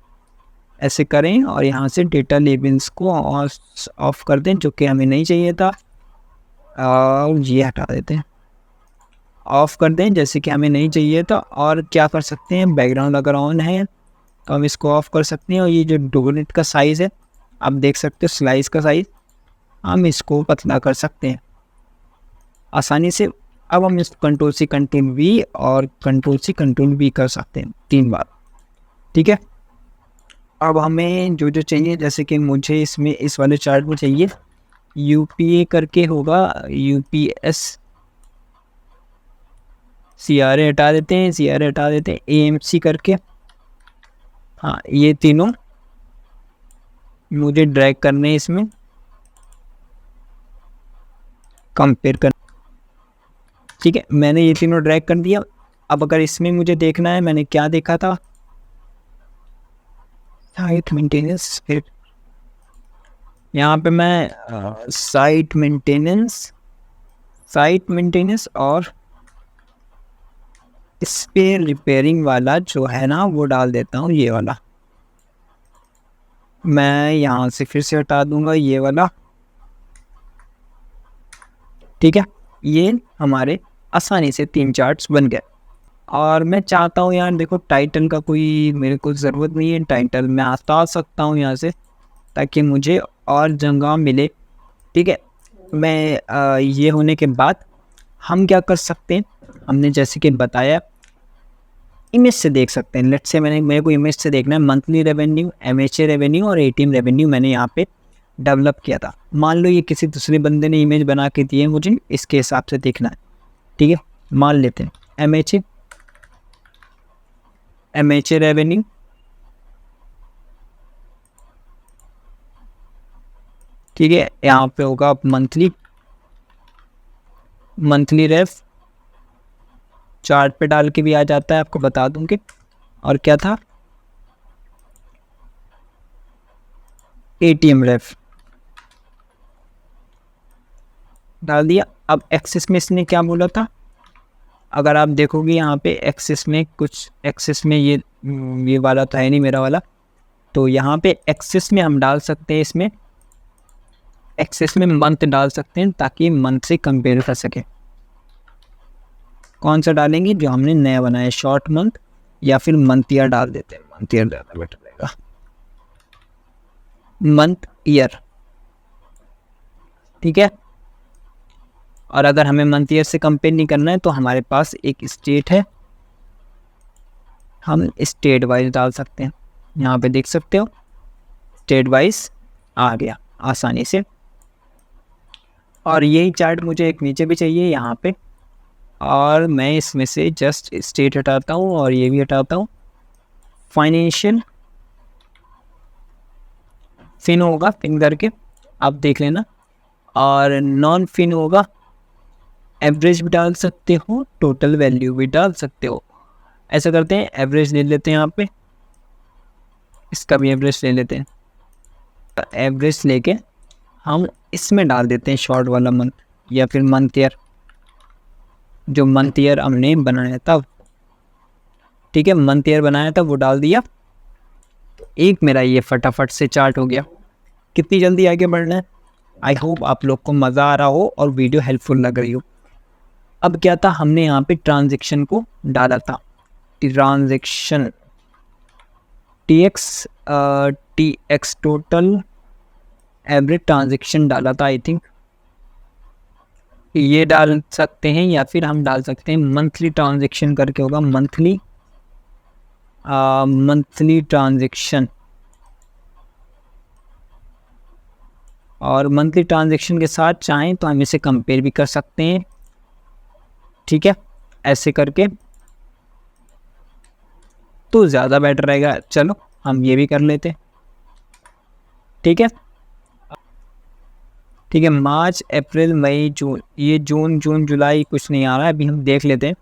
ऐसे करें और यहाँ से डेटा लेबल्स को ऑफ कर दें, जो कि हमें नहीं चाहिए था, और ये हटा देते हैं, ऑफ कर दें जैसे कि हमें नहीं चाहिए था। और क्या कर सकते हैं, बैकग्राउंड अगर ऑन है तो हम इसको ऑफ कर सकते हैं। और ये जो डोनेट का साइज़ है, आप देख सकते हो स्लाइस का साइज़, हम इसको पतला कर सकते हैं आसानी से। अब हम इस Ctrl+C Ctrl+V और Ctrl+C Ctrl+V कर सकते हैं 3 बार, ठीक है। अब हमें जो चाहिए, जैसे कि मुझे इसमें इस वाले चार्ट में चाहिए UPA करके होगा, UPS, CRA हटा देते हैं, CRA हटा देते हैं, AMC करके, हाँ ये तीनों मुझे ड्रैग करने हैं इसमें, कंपेयर कर, ठीक है। मैंने ये तीनों ड्रैग कर दिया। अब अगर इसमें मुझे देखना है, मैंने क्या देखा था, साइट मेंटेनेंस, फिर यहाँ पे मैं साइट मेंटेनेंस और इस पे रिपेयरिंग वाला जो है ना वो डाल देता हूँ, ये वाला मैं यहाँ से फिर से हटा दूंगा, ये वाला, ठीक है। ये हमारे आसानी से 3 चार्ट्स बन गए। और मैं चाहता हूँ यार, देखो टाइटल का कोई मेरे को ज़रूरत नहीं है, टाइटल मैं हटा सकता हूँ यहाँ से ताकि मुझे और जगह मिले, ठीक है। मैं ये होने के बाद हम क्या कर सकते हैं, हमने जैसे कि बताया इमेज से देख सकते हैं। लेट्स से मेरे को इमेज से देखना है मंथली रेवेन्यू, एमएचए रेवेन्यू और एटीएम रेवेन्यू मैंने यहाँ पे डेवलप किया था। मान लो ये किसी दूसरे बंदे ने इमेज बना के दी है, मुझे इसके हिसाब से देखना है। ठीक है, मान लेते हैं एमएचए रेवेन्यू, ठीक है, यहाँ पे होगा मंथली रेफ, चार्ट पे डाल के भी आ जाता है, आपको बता दूंगी। और क्या था, एटीएम रेफ डाल दिया। अब एक्सेस में इसने क्या बोला था, अगर आप देखोगे यहाँ पे एक्सेस में ये वाला तो है नहीं मेरा वाला, तो यहाँ पे एक्सेस में हम डाल सकते हैं, इसमें एक्सेस में मंथ डाल सकते हैं ताकि मंथ से कंपेयर कर सके। कौन सा डालेंगे, जो हमने नया बनाया, शॉर्ट मंथ या फिर मंथ ईयर डाल देते हैं। मंथ ईयर ज़्यादा बेटर रहेगा, मंथ ईयर, ठीक है। और अगर हमें मंथ ईयर से कंपेयर नहीं करना है तो हमारे पास एक स्टेट है, हम स्टेट वाइज डाल सकते हैं। यहाँ पे देख सकते हो स्टेट वाइज आ गया आसानी से। और यही चार्ट मुझे एक नीचे भी चाहिए यहाँ पे, और मैं इसमें से जस्ट स्टेट हटाता हूँ और ये भी हटाता हूँ। फाइनेंशियल फिन होगा, फिन करके आप देख लेना, और नॉन फिन होगा, एवरेज भी डाल सकते हो, टोटल वैल्यू भी डाल सकते हो। ऐसा करते हैं, एवरेज ले लेते हैं यहाँ पे, इसका भी एवरेज ले लेते हैं। एवरेज लेके हम इसमें डाल देते हैं शॉर्ट वाला मंथ या फिर मंथ ईयर, जो मंथ ईयर हमने बनाया था, ठीक है, मंथ ईयर बनाया था वो डाल दिया। तो एक मेरा ये फटाफट से चार्ट हो गया। कितनी जल्दी आगे बढ़ना है, आई होप आप लोग को मज़ा आ रहा हो और वीडियो हेल्पफुल लग रही हो। अब क्या था, हमने यहाँ पे ट्रांजैक्शन को डाला था, transaction TX total average transaction डाला था, आई थिंक ये डाल सकते हैं, या फिर हम डाल सकते हैं मंथली ट्रांजैक्शन करके होगा, मंथली ट्रांजैक्शन। और मंथली ट्रांजैक्शन के साथ चाहें तो हम इसे कंपेयर भी कर सकते हैं, ठीक है, ऐसे करके तो ज़्यादा बेटर रहेगा। चलो हम ये भी कर लेते, ठीक है, ठीक है। मार्च अप्रैल मई जून, ये जून जुलाई कुछ नहीं आ रहा है, अभी हम देख लेते हैं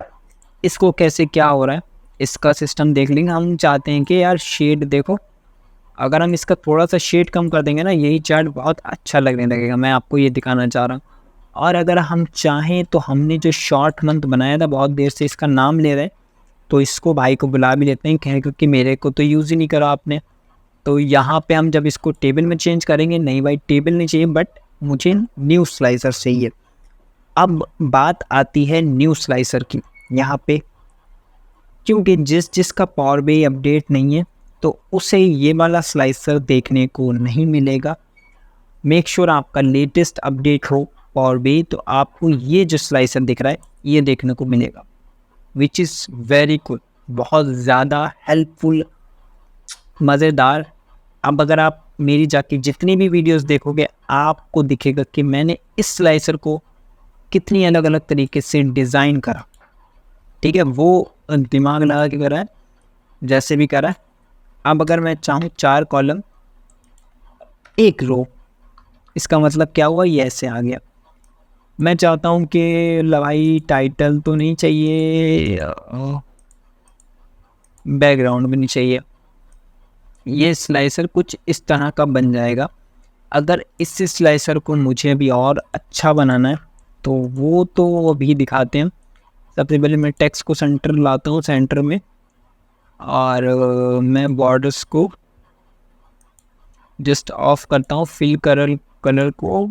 इसको कैसे क्या हो रहा है, इसका सिस्टम देख लेंगे। हम चाहते हैं कि यार शेड देखो, अगर हम इसका थोड़ा सा शेड कम कर देंगे ना, यही चार्ट बहुत अच्छा लगने लगेगा, मैं आपको ये दिखाना चाह रहा हूँ। और अगर हम चाहें तो हमने जो शॉर्ट मंथ बनाया था, बहुत देर से इसका नाम ले रहे हैं, तो इसको भाई को बुला भी लेते हैं, कहें क्योंकि मेरे को तो यूज़ ही नहीं करा आपने। तो यहाँ पे हम जब इसको टेबल में चेंज करेंगे, नहीं भाई टेबल नहीं चाहिए, बट मुझे न्यू स्लाइसर चाहिए। अब बात आती है न्यू स्लाइसर की यहाँ पे, क्योंकि जिसका पावर BI अपडेट नहीं है तो उसे ये वाला स्लाइसर देखने को नहीं मिलेगा। मेक श्योर आपका लेटेस्ट अपडेट हो पावर BI, तो आपको ये जो स्लाइसर दिख रहा है ये देखने को मिलेगा, विच इज़ वेरी गुड, बहुत ज़्यादा हेल्पफुल, मज़ेदार। अब अगर आप मेरी जाके जितनी भी वीडियोस देखोगे, आपको दिखेगा कि मैंने इस स्लाइसर को कितनी अलग अलग तरीके से डिज़ाइन करा, ठीक है, वो दिमाग लगा के करा है, जैसे भी करा है। अब अगर मैं चाहूँ 4 कॉलम 1 रो, इसका मतलब क्या हुआ, ये ऐसे आ गया। मैं चाहता हूँ कि भाई टाइटल तो नहीं चाहिए, बैकग्राउंड भी नहीं चाहिए, ये स्लाइसर कुछ इस तरह का बन जाएगा। अगर इस स्लाइसर को मुझे अभी और अच्छा बनाना है तो वो तो अभी दिखाते हैं। सबसे पहले मैं टेक्स्ट को सेंटर लाता हूँ, सेंटर में, और मैं बॉर्डर्स को जस्ट ऑफ करता हूँ, फिल कलर को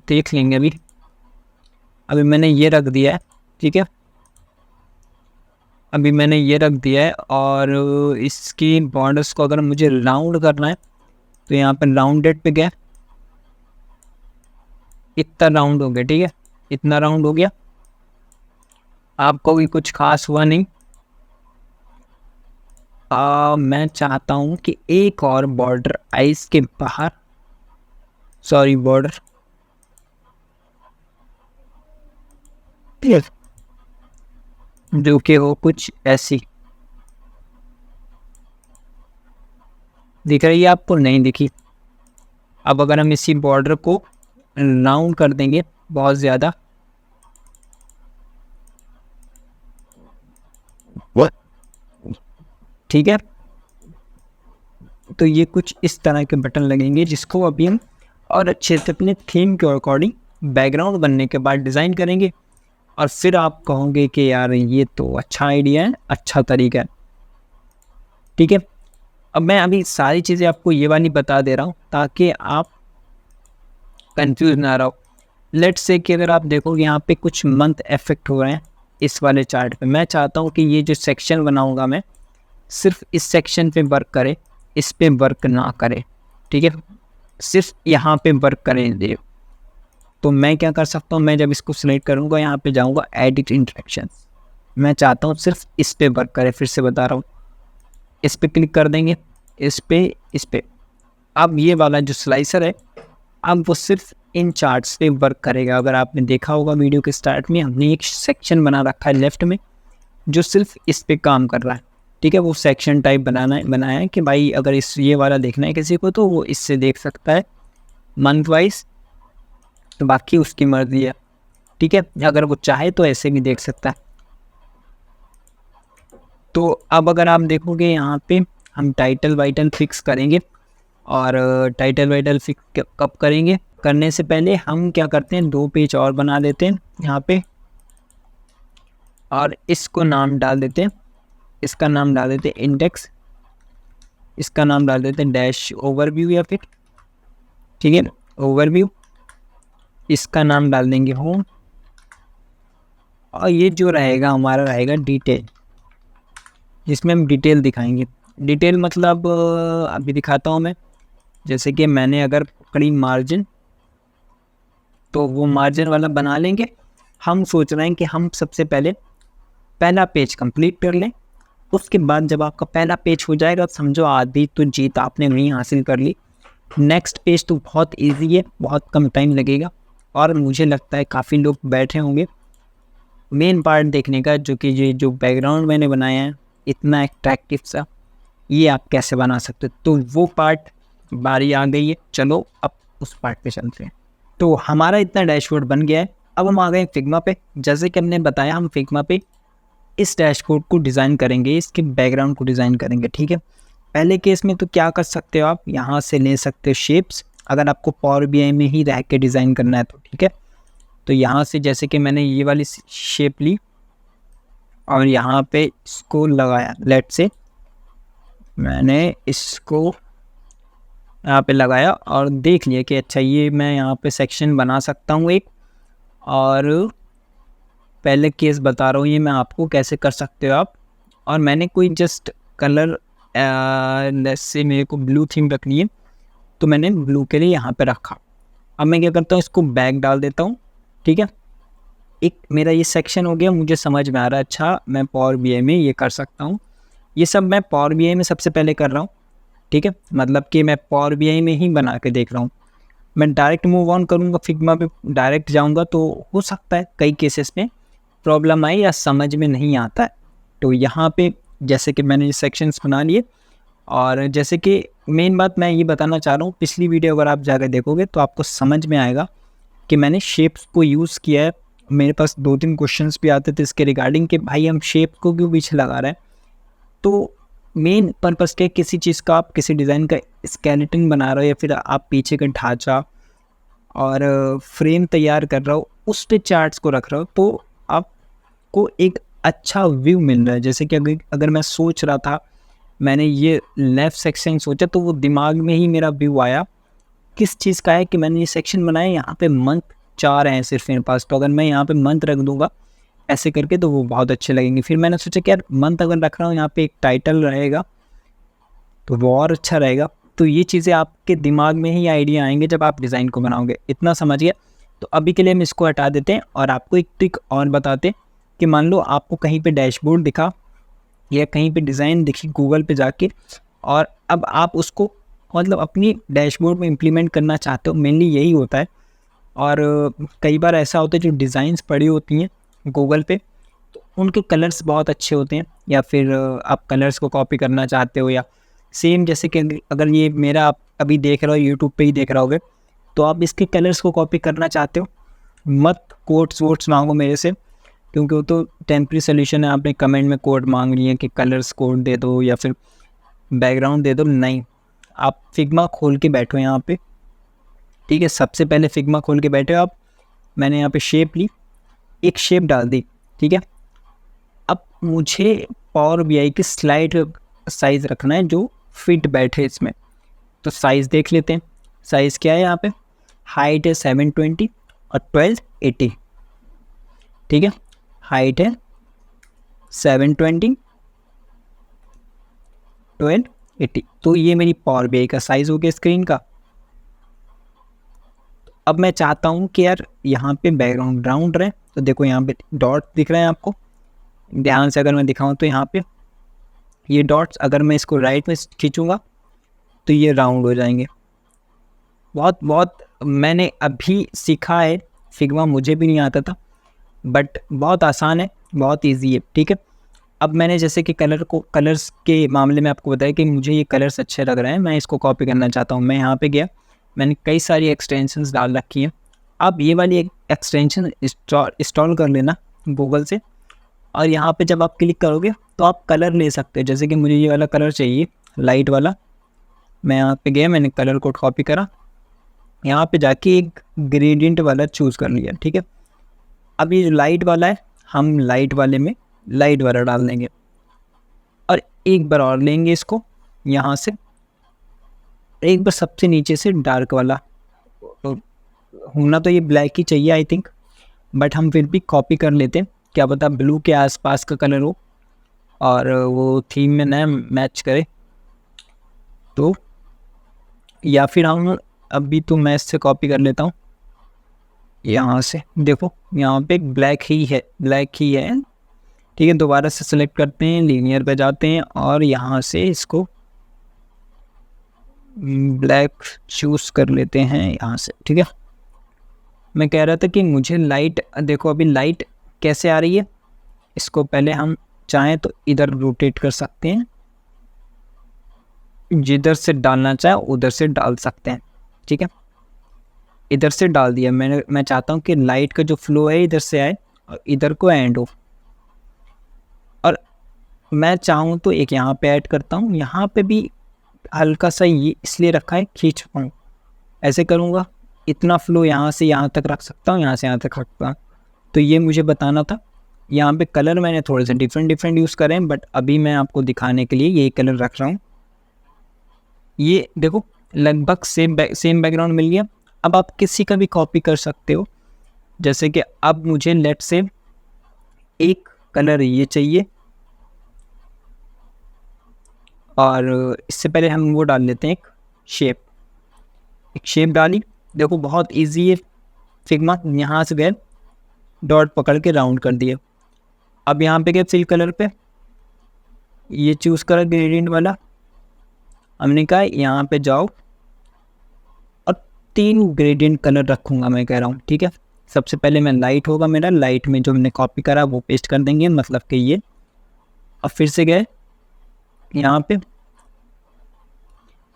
देख लेंगे। अभी मैंने ये रख दिया है, ठीक है, अभी मैंने ये रख दिया है। और इसकी बॉर्डर्स को अगर मुझे राउंड करना है तो यहाँ पर राउंडेड पे गया, इतना राउंड हो गया, ठीक है, इतना राउंड हो गया, आपको भी कुछ खास हुआ नहीं। मैं चाहता हूँ कि एक और बॉर्डर आइस के बाहर, सॉरी बॉर्डर, जो कि हो कुछ ऐसी दिख रही है आपको, नहीं दिखी। अब अगर हम इसी बॉर्डर को राउंड कर देंगे बहुत ज़्यादा, ठीक है, तो ये कुछ इस तरह के बटन लगेंगे जिसको अभी हम और अच्छे से अपने थीम के अकॉर्डिंग बैकग्राउंड बनने के बाद डिज़ाइन करेंगे। और फिर आप कहोगे कि यार ये तो अच्छा आइडिया है, अच्छा तरीका है, ठीक है। अब मैं अभी सारी चीज़ें आपको ये वाली बता दे रहा हूँ ताकि आप कंफ्यूज ना रहो। लेट्स से कि अगर आप देखोगे यहाँ पे कुछ मंथ इफेक्ट हो रहे हैं इस वाले चार्ट पे, मैं चाहता हूँ कि ये जो सेक्शन बनाऊँगा मैं सिर्फ इस सेक्शन पे वर्क करे, इस पे वर्क ना करे, ठीक है, सिर्फ यहाँ पे वर्क करें दे। तो मैं क्या कर सकता हूँ, मैं जब इसको सिलेक्ट करूँगा यहाँ पे जाऊँगा एडिट इंटरेक्शंस, मैं चाहता हूँ सिर्फ इस पे वर्क करे, फिर से बता रहा हूँ, इस पे क्लिक कर देंगे, इस पे। अब ये वाला जो स्लाइसर है अब वो सिर्फ इन चार्ट्स पे वर्क करेगा। अगर आपने देखा होगा वीडियो के स्टार्ट में हमने एक सेक्शन बना रखा है लेफ्ट में जो सिर्फ इस पे काम कर रहा है, ठीक है, वो सेक्शन टाइप बनाया है कि भाई अगर इस ये वाला देखना है किसी को तो वो इससे देख सकता है मंथ वाइज, तो बाकी उसकी मर्जी है, ठीक है, अगर वो चाहे तो ऐसे भी देख सकता है। तो अब अगर आप देखोगे यहाँ पे हम टाइटल वाइटल फिक्स करेंगे, और टाइटल वाइटल फिक्स कब करेंगे, करने से पहले हम क्या करते हैं 2 पेज और बना देते हैं यहाँ पे, और इसको नाम डाल देते हैं, इसका नाम डाल देते हैं इंडेक्स, इसका नाम डाल देते हैं डैश ओवरव्यू या फिर, ठीक है, ओवरव्यू, इसका नाम डाल देंगे होम, और ये जो रहेगा हमारा रहेगा डिटेल, जिसमें हम डिटेल दिखाएंगे। डिटेल मतलब अभी दिखाता हूँ मैं, जैसे कि मैंने अगर पकड़ी मार्जिन तो वो मार्जिन वाला बना लेंगे। हम सोच रहे हैं कि हम सबसे पहले पहला पेज कंप्लीट कर लें, उसके बाद जब आपका पहला पेज हो जाएगा समझो आधी तो जीत आपने वहीं हासिल कर ली। नेक्स्ट पेज तो बहुत इजी है, बहुत कम टाइम लगेगा, और मुझे लगता है काफ़ी लोग बैठे होंगे मेन पार्ट देखने का, जो कि ये जो बैकग्राउंड मैंने बनाया है इतना अट्रैक्टिव सा, ये आप कैसे बना सकते हो। तो वो पार्ट बारी आ गई है, चलो अब उस पार्ट पे चलते हैं। तो हमारा इतना डैशबोर्ड बन गया है, अब हम आ गए फिग्मा पे। जैसे कि हमने बताया हम फिग्मा पे इस डैशबोर्ड को डिज़ाइन करेंगे, इसके बैकग्राउंड को डिज़ाइन करेंगे, ठीक है। पहले केस में तो क्या कर सकते हो आप, यहाँ से ले सकते हो शेप्स, अगर आपको पावर बीआई में ही रह के डिज़ाइन करना है तो ठीक है। तो यहाँ से जैसे कि मैंने ये वाली शेप ली और यहाँ पे इसको लगाया, लेट से मैंने इसको यहाँ पे लगाया और देख लिया कि अच्छा ये मैं यहाँ पे सेक्शन बना सकता हूँ एक। और पहले केस बता रहा हूँ ये मैं आपको कैसे कर सकते हो आप। और मैंने कोई जस्ट कलर से मेरे को ब्लू थीम रखनी है तो मैंने ब्लू के लिए यहाँ पे रखा। अब मैं क्या करता हूँ इसको बैक डाल देता हूँ, ठीक है। एक मेरा ये सेक्शन हो गया, मुझे समझ में आ रहा है, अच्छा मैं पावर बीआई में ये कर सकता हूँ। ये सब मैं पावर बीआई में सबसे पहले कर रहा हूँ, ठीक है, मतलब कि मैं पावर बीआई में ही बना के देख रहा हूँ। मैं डायरेक्ट मूव ऑन करूँगा, फिग्मा पे डायरेक्ट जाऊँगा तो हो सकता है कई केसेस में प्रॉब्लम आए या समझ में नहीं आता है। तो यहाँ पे जैसे कि मैंने ये सेक्शंस बना लिए, और जैसे कि मेन बात मैं ये बताना चाह रहा हूँ, पिछली वीडियो अगर आप जाकर देखोगे तो आपको समझ में आएगा कि मैंने शेप्स को यूज़ किया है। मेरे पास 2-3 क्वेश्चंस भी आते थे इसके रिगार्डिंग कि भाई हम शेप को क्यों पीछे लगा रहे हैं। तो मेन पर्पस क्या है, किसी चीज़ का आप किसी डिज़ाइन का स्केलेटन बना रहे हो या फिर आप पीछे का ढांचा और फ्रेम तैयार कर रहे हो, उस पे चार्ट्स को रख रहे हो तो आपको एक अच्छा व्यू मिल रहा है। जैसे कि अगर मैं सोच रहा था, मैंने ये लेफ़्ट सेक्शन सोचा तो वो दिमाग में ही मेरा व्यू आया किस चीज़ का है कि मैंने ये सेक्शन बनाया, यहाँ पे मंथ 4 हैं सिर्फ मेरे पास, तो अगर मैं यहाँ पे मंथ रख दूँगा ऐसे करके तो वो बहुत अच्छे लगेंगे। फिर मैंने सोचा कि यार मंथ अगर रख रहा हूँ यहाँ पे एक टाइटल रहेगा तो वो और अच्छा रहेगा। तो ये चीज़ें आपके दिमाग में ही आइडिया आएंगे जब आप डिज़ाइन को बनाओगे, इतना समझिए। तो अभी के लिए हम इसको हटा देते हैं और आपको एक ट्रिक और बताते हैं कि मान लो आपको कहीं पे डैशबोर्ड दिखा या कहीं पे डिज़ाइन देखी गूगल पे जाके, और अब आप उसको मतलब अपनी डैशबोर्ड में इम्प्लीमेंट करना चाहते हो, मेनली यही होता है। और कई बार ऐसा होता है जो डिज़ाइंस पड़ी होती हैं गूगल पे, तो उनके कलर्स बहुत अच्छे होते हैं, या फिर आप कलर्स को कॉपी करना चाहते हो, या सेम जैसे कि अगर ये मेरा आप अभी देख रहे हो यूट्यूब पे ही देख रहे होगे, तो आप इसके कलर्स को कॉपी करना चाहते हो, मत कोड्स वोड्स मांगो मेरे से, क्योंकि वो तो टेम्प्रेरी सोल्यूशन है। आपने कमेंट में कोड मांग लिए कि कलर्स कोड दे दो या फिर बैकग्राउंड दे दो, नहीं, आप फिग्मा खोल के बैठो यहाँ पे, ठीक है। सबसे पहले फिग्मा खोल के बैठे हो आप, मैंने यहाँ पे शेप ली, एक शेप डाल दी, ठीक है। अब मुझे पावर बीआई की स्लाइड साइज़ रखना है जो फिट बैठे इसमें, तो साइज़ देख लेते हैं। साइज़ क्या है यहाँ पे, हाइट है 720 और 1280, ठीक है। हाइट है 720 1280, तो ये मेरी पावर बीआई का साइज़ हो गया स्क्रीन का। अब मैं चाहता हूँ कि यार यहाँ पे बैकग्राउंड राउंड रहे, तो देखो यहाँ पे डॉट दिख रहे हैं आपको, ध्यान से अगर मैं दिखाऊँ तो यहाँ पे ये डॉट्स, अगर मैं इसको राइट में खींचूँगा तो ये राउंड हो जाएंगे। बहुत बहुत मैंने अभी सीखा है फिग्मा, मुझे भी नहीं आता था, बट बहुत आसान है, बहुत इजी है, ठीक है। अब मैंने जैसे कि कलर्स के मामले में आपको बताया कि मुझे ये कलर्स अच्छे लग रहे हैं, मैं इसको कॉपी करना चाहता हूँ। मैं यहाँ पे गया, मैंने कई सारी एक्सटेंशंस डाल रखी हैं। अब ये वाली एक्सटेंशन इंस्टॉल कर लेना गूगल से, और यहाँ पे जब आप क्लिक करोगे तो आप कलर ले सकते हो। जैसे कि मुझे ये वाला कलर चाहिए, लाइट वाला, मैं यहाँ पे गया, मैंने कलर कोड कॉपी करा, यहाँ पे जाके एक ग्रेडियंट वाला चूज़ कर लिया, ठीक है। अब ये जो लाइट वाला है, हम लाइट वाले में लाइट वाला डाल देंगे, और एक बार और लेंगे इसको यहाँ से, एक बार सबसे नीचे से डार्क वाला, तो होना तो ये ब्लैक ही चाहिए आई थिंक, बट हम फिर भी कॉपी कर लेते हैं, क्या पता ब्लू के आसपास का कलर हो और वो थीम में ना मैच करे। तो या फिर हम अभी तो मैं इससे कॉपी कर लेता हूँ, यहाँ से देखो यहाँ पे ब्लैक ही है, ठीक है। दोबारा से सेलेक्ट करते हैं, लीनियर पे जाते हैं और यहाँ से इसको ब्लैक चूज़ कर लेते हैं यहाँ से, ठीक है। मैं कह रहा था कि मुझे लाइट, देखो अभी लाइट कैसे आ रही है, इसको पहले हम चाहें तो इधर रोटेट कर सकते हैं, जिधर से डालना चाहे उधर से डाल सकते हैं, ठीक है। इधर से डाल दिया मैंने, मैं चाहता हूँ कि लाइट का जो फ्लो है इधर से आए और इधर को एंड हो, और मैं चाहूँ तो एक यहाँ पे ऐड करता हूँ, यहाँ पे भी हल्का सा ये इसलिए रखा है खींच पाऊँ, ऐसे करूँगा, इतना फ्लो यहाँ से यहाँ तक रख सकता हूँ, यहाँ से यहाँ तक रखता हूँ। तो ये मुझे बताना था। यहाँ पे कलर मैंने थोड़े से डिफरेंट यूज़ करें हैं, बट अभी मैं आपको दिखाने के लिए यही कलर रख रहा हूँ। ये देखो लगभग सेम बैकग्राउंड मिल गया। अब आप किसी का भी कॉपी कर सकते हो, जैसे कि अब मुझे लेट से एक कलर ये चाहिए, और इससे पहले हम वो डाल लेते हैं एक शेप डाली, देखो बहुत इजी है फिग्मा। यहाँ से गए डॉट पकड़ के राउंड कर दिए। अब यहाँ पे गए फिल कलर पे, ये चूज़ करा ग्रेडियंट वाला, हमने कहा यहाँ पे जाओ और 3 ग्रेडियंट कलर रखूँगा, मैं कह रहा हूँ, ठीक है। सबसे पहले मैं लाइट होगा मेरा, लाइट में जो हमने कॉपी करा वो पेस्ट कर देंगे, मतलब कि ये। अब फिर से गए यहाँ पे,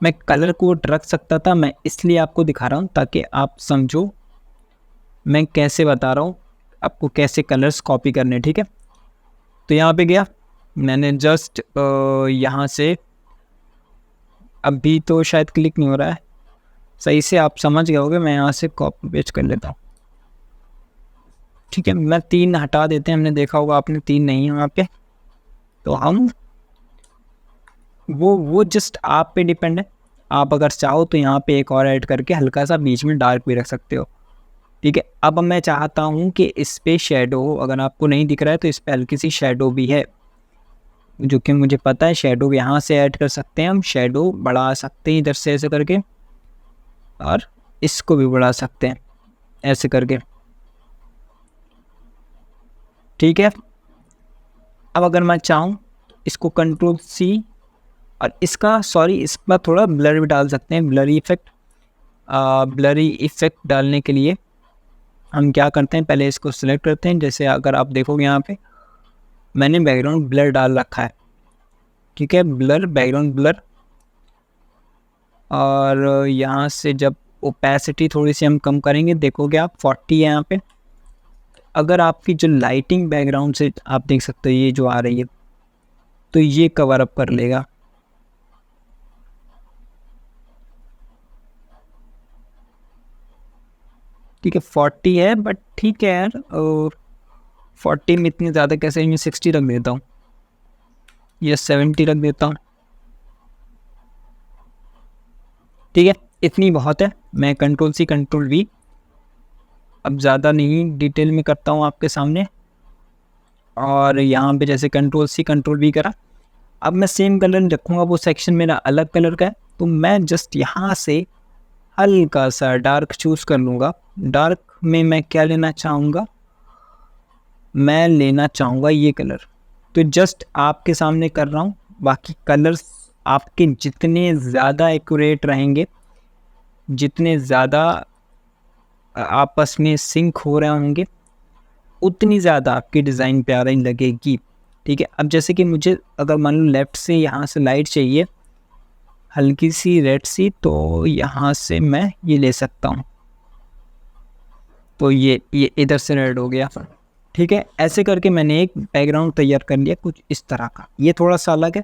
मैं कलर कोड रख सकता था, मैं इसलिए आपको दिखा रहा हूँ ताकि आप समझो मैं कैसे बता रहा हूँ आपको कैसे कलर्स कॉपी करने, ठीक है। तो यहाँ पे गया मैंने, जस्ट यहाँ से, अभी तो शायद क्लिक नहीं हो रहा है सही से, आप समझ गए होगे, मैं यहाँ से कॉपी पेस्ट कर लेता हूँ, ठीक है। मैं 3 हटा देते हैं, हमने देखा होगा आपने 3 नहीं है यहाँ पे, तो हम वो जस्ट आप पे डिपेंड है। आप अगर चाहो तो यहाँ पे एक और ऐड करके हल्का सा बीच में डार्क भी रख सकते हो, ठीक है। अब मैं चाहता हूँ कि इस पे शेडो हो, अगर आपको नहीं दिख रहा है तो इस पे हल्की सी शेडो भी है, जो कि मुझे पता है। शेडो यहाँ से ऐड कर सकते हैं, हम शेडो बढ़ा सकते हैं इधर से ऐसे करके, और इसको भी बढ़ा सकते हैं ऐसे करके, ठीक है। अब अगर मैं चाहूँ इसको कंट्रोल सी, और इसका इसमें थोड़ा ब्लर भी डाल सकते हैं, ब्लरी इफेक्ट। ब्लरी इफेक्ट डालने के लिए हम क्या करते हैं, पहले इसको सिलेक्ट करते हैं। जैसे अगर आप देखोगे यहाँ पे मैंने बैकग्राउंड ब्लर डाल रखा है, ठीक है, ब्लर, बैकग्राउंड ब्लर। और यहाँ से जब ओपेसिटी थोड़ी सी हम कम करेंगे, देखोगे आप 40 है यहाँ पे। अगर आपकी जो लाइटिंग बैकग्राउंड से आप देख सकते हो ये जो आ रही है, तो ये कवर अप कर लेगा। ठीक है, 40 है, बट ठीक है यार, और 40 में इतनी ज़्यादा कैसे, मैं 60 रख देता हूँ या 70 रख देता हूँ। ठीक है, इतनी बहुत है। मैं कंट्रोल सी कंट्रोल वी, अब ज़्यादा नहीं डिटेल में करता हूँ आपके सामने। और यहाँ पे जैसे कंट्रोल सी कंट्रोल वी करा, अब मैं सेम कलर रखूँगा, वो सेक्शन मेरा अलग कलर का है, तो मैं जस्ट यहाँ से हल्का सा डार्क चूज़ कर लूँगा। डार्क में मैं क्या लेना चाहूँगा, मैं लेना चाहूँगा ये कलर। तो जस्ट आपके सामने कर रहा हूँ। बाकी कलर्स आपके जितने ज़्यादा एक्यूरेट रहेंगे, जितने ज़्यादा आपस में सिंक हो रहे होंगे, उतनी ज़्यादा आपकी डिज़ाइन प्यारी लगेगी। ठीक है, अब जैसे कि मुझे अगर मान लो लेफ़्ट से यहाँ से लाइट चाहिए हल्की सी रेड सी, तो यहाँ से मैं ये ले सकता हूँ। तो ये इधर से रेड हो गया। ठीक है, ऐसे करके मैंने एक बैकग्राउंड तैयार कर लिया कुछ इस तरह का। ये थोड़ा सा अलग है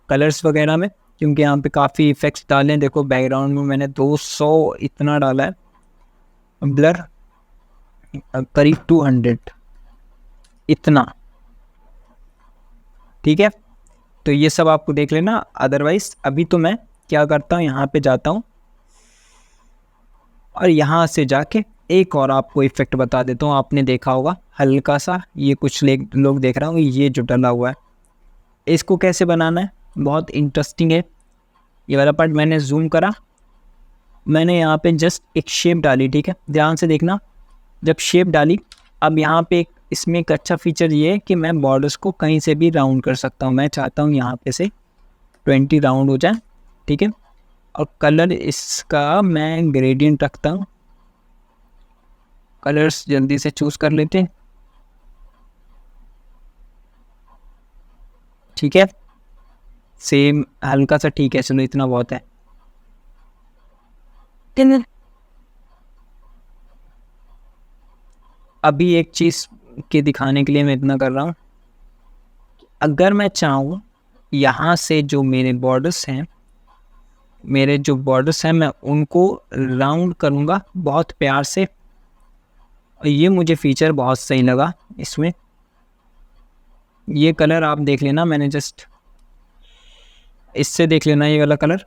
कलर्स वगैरह में, क्योंकि यहाँ पे काफ़ी इफ़ेक्ट्स डाले हैं। देखो बैकग्राउंड में मैंने 200 इतना डाला है, ब्लर करीब 200 इतना। ठीक है, तो ये सब आपको देख लेना। अदरवाइज अभी तो मैं क्या करता हूँ, यहाँ पे जाता हूँ और यहाँ से जाके एक और आपको इफेक्ट बता देता हूँ। आपने देखा होगा हल्का सा, ये कुछ लोग देख रहा हूँ, ये जो डला हुआ है, इसको कैसे बनाना है, बहुत इंटरेस्टिंग है। ये वाला पार्ट मैंने जूम करा, मैंने यहाँ पे जस्ट एक शेप डाली। ठीक है, ध्यान से देखना, जब शेप डाली, अब यहाँ पे इसमें एक अच्छा फीचर ये है कि मैं बॉर्डर्स को कहीं से भी राउंड कर सकता हूँ। मैं चाहता हूँ यहाँ पे से 20 राउंड हो जाए। ठीक है, और कलर इसका मैं ग्रेडियंट रखता हूँ। कलर्स जल्दी से चूज़ कर लेते हैं। ठीक है, सेम हल्का सा, ठीक है, चलो इतना बहुत है। अभी एक चीज़ के दिखाने के लिए मैं इतना कर रहा हूँ, अगर मैं चाहूँ यहाँ से जो मेरे बॉर्डर्स हैं, मैं उनको राउंड करूँगा बहुत प्यार से। और ये मुझे फीचर बहुत सही लगा इसमें। ये कलर आप देख लेना, मैंने जस्ट इससे देख लेना ये वाला कलर।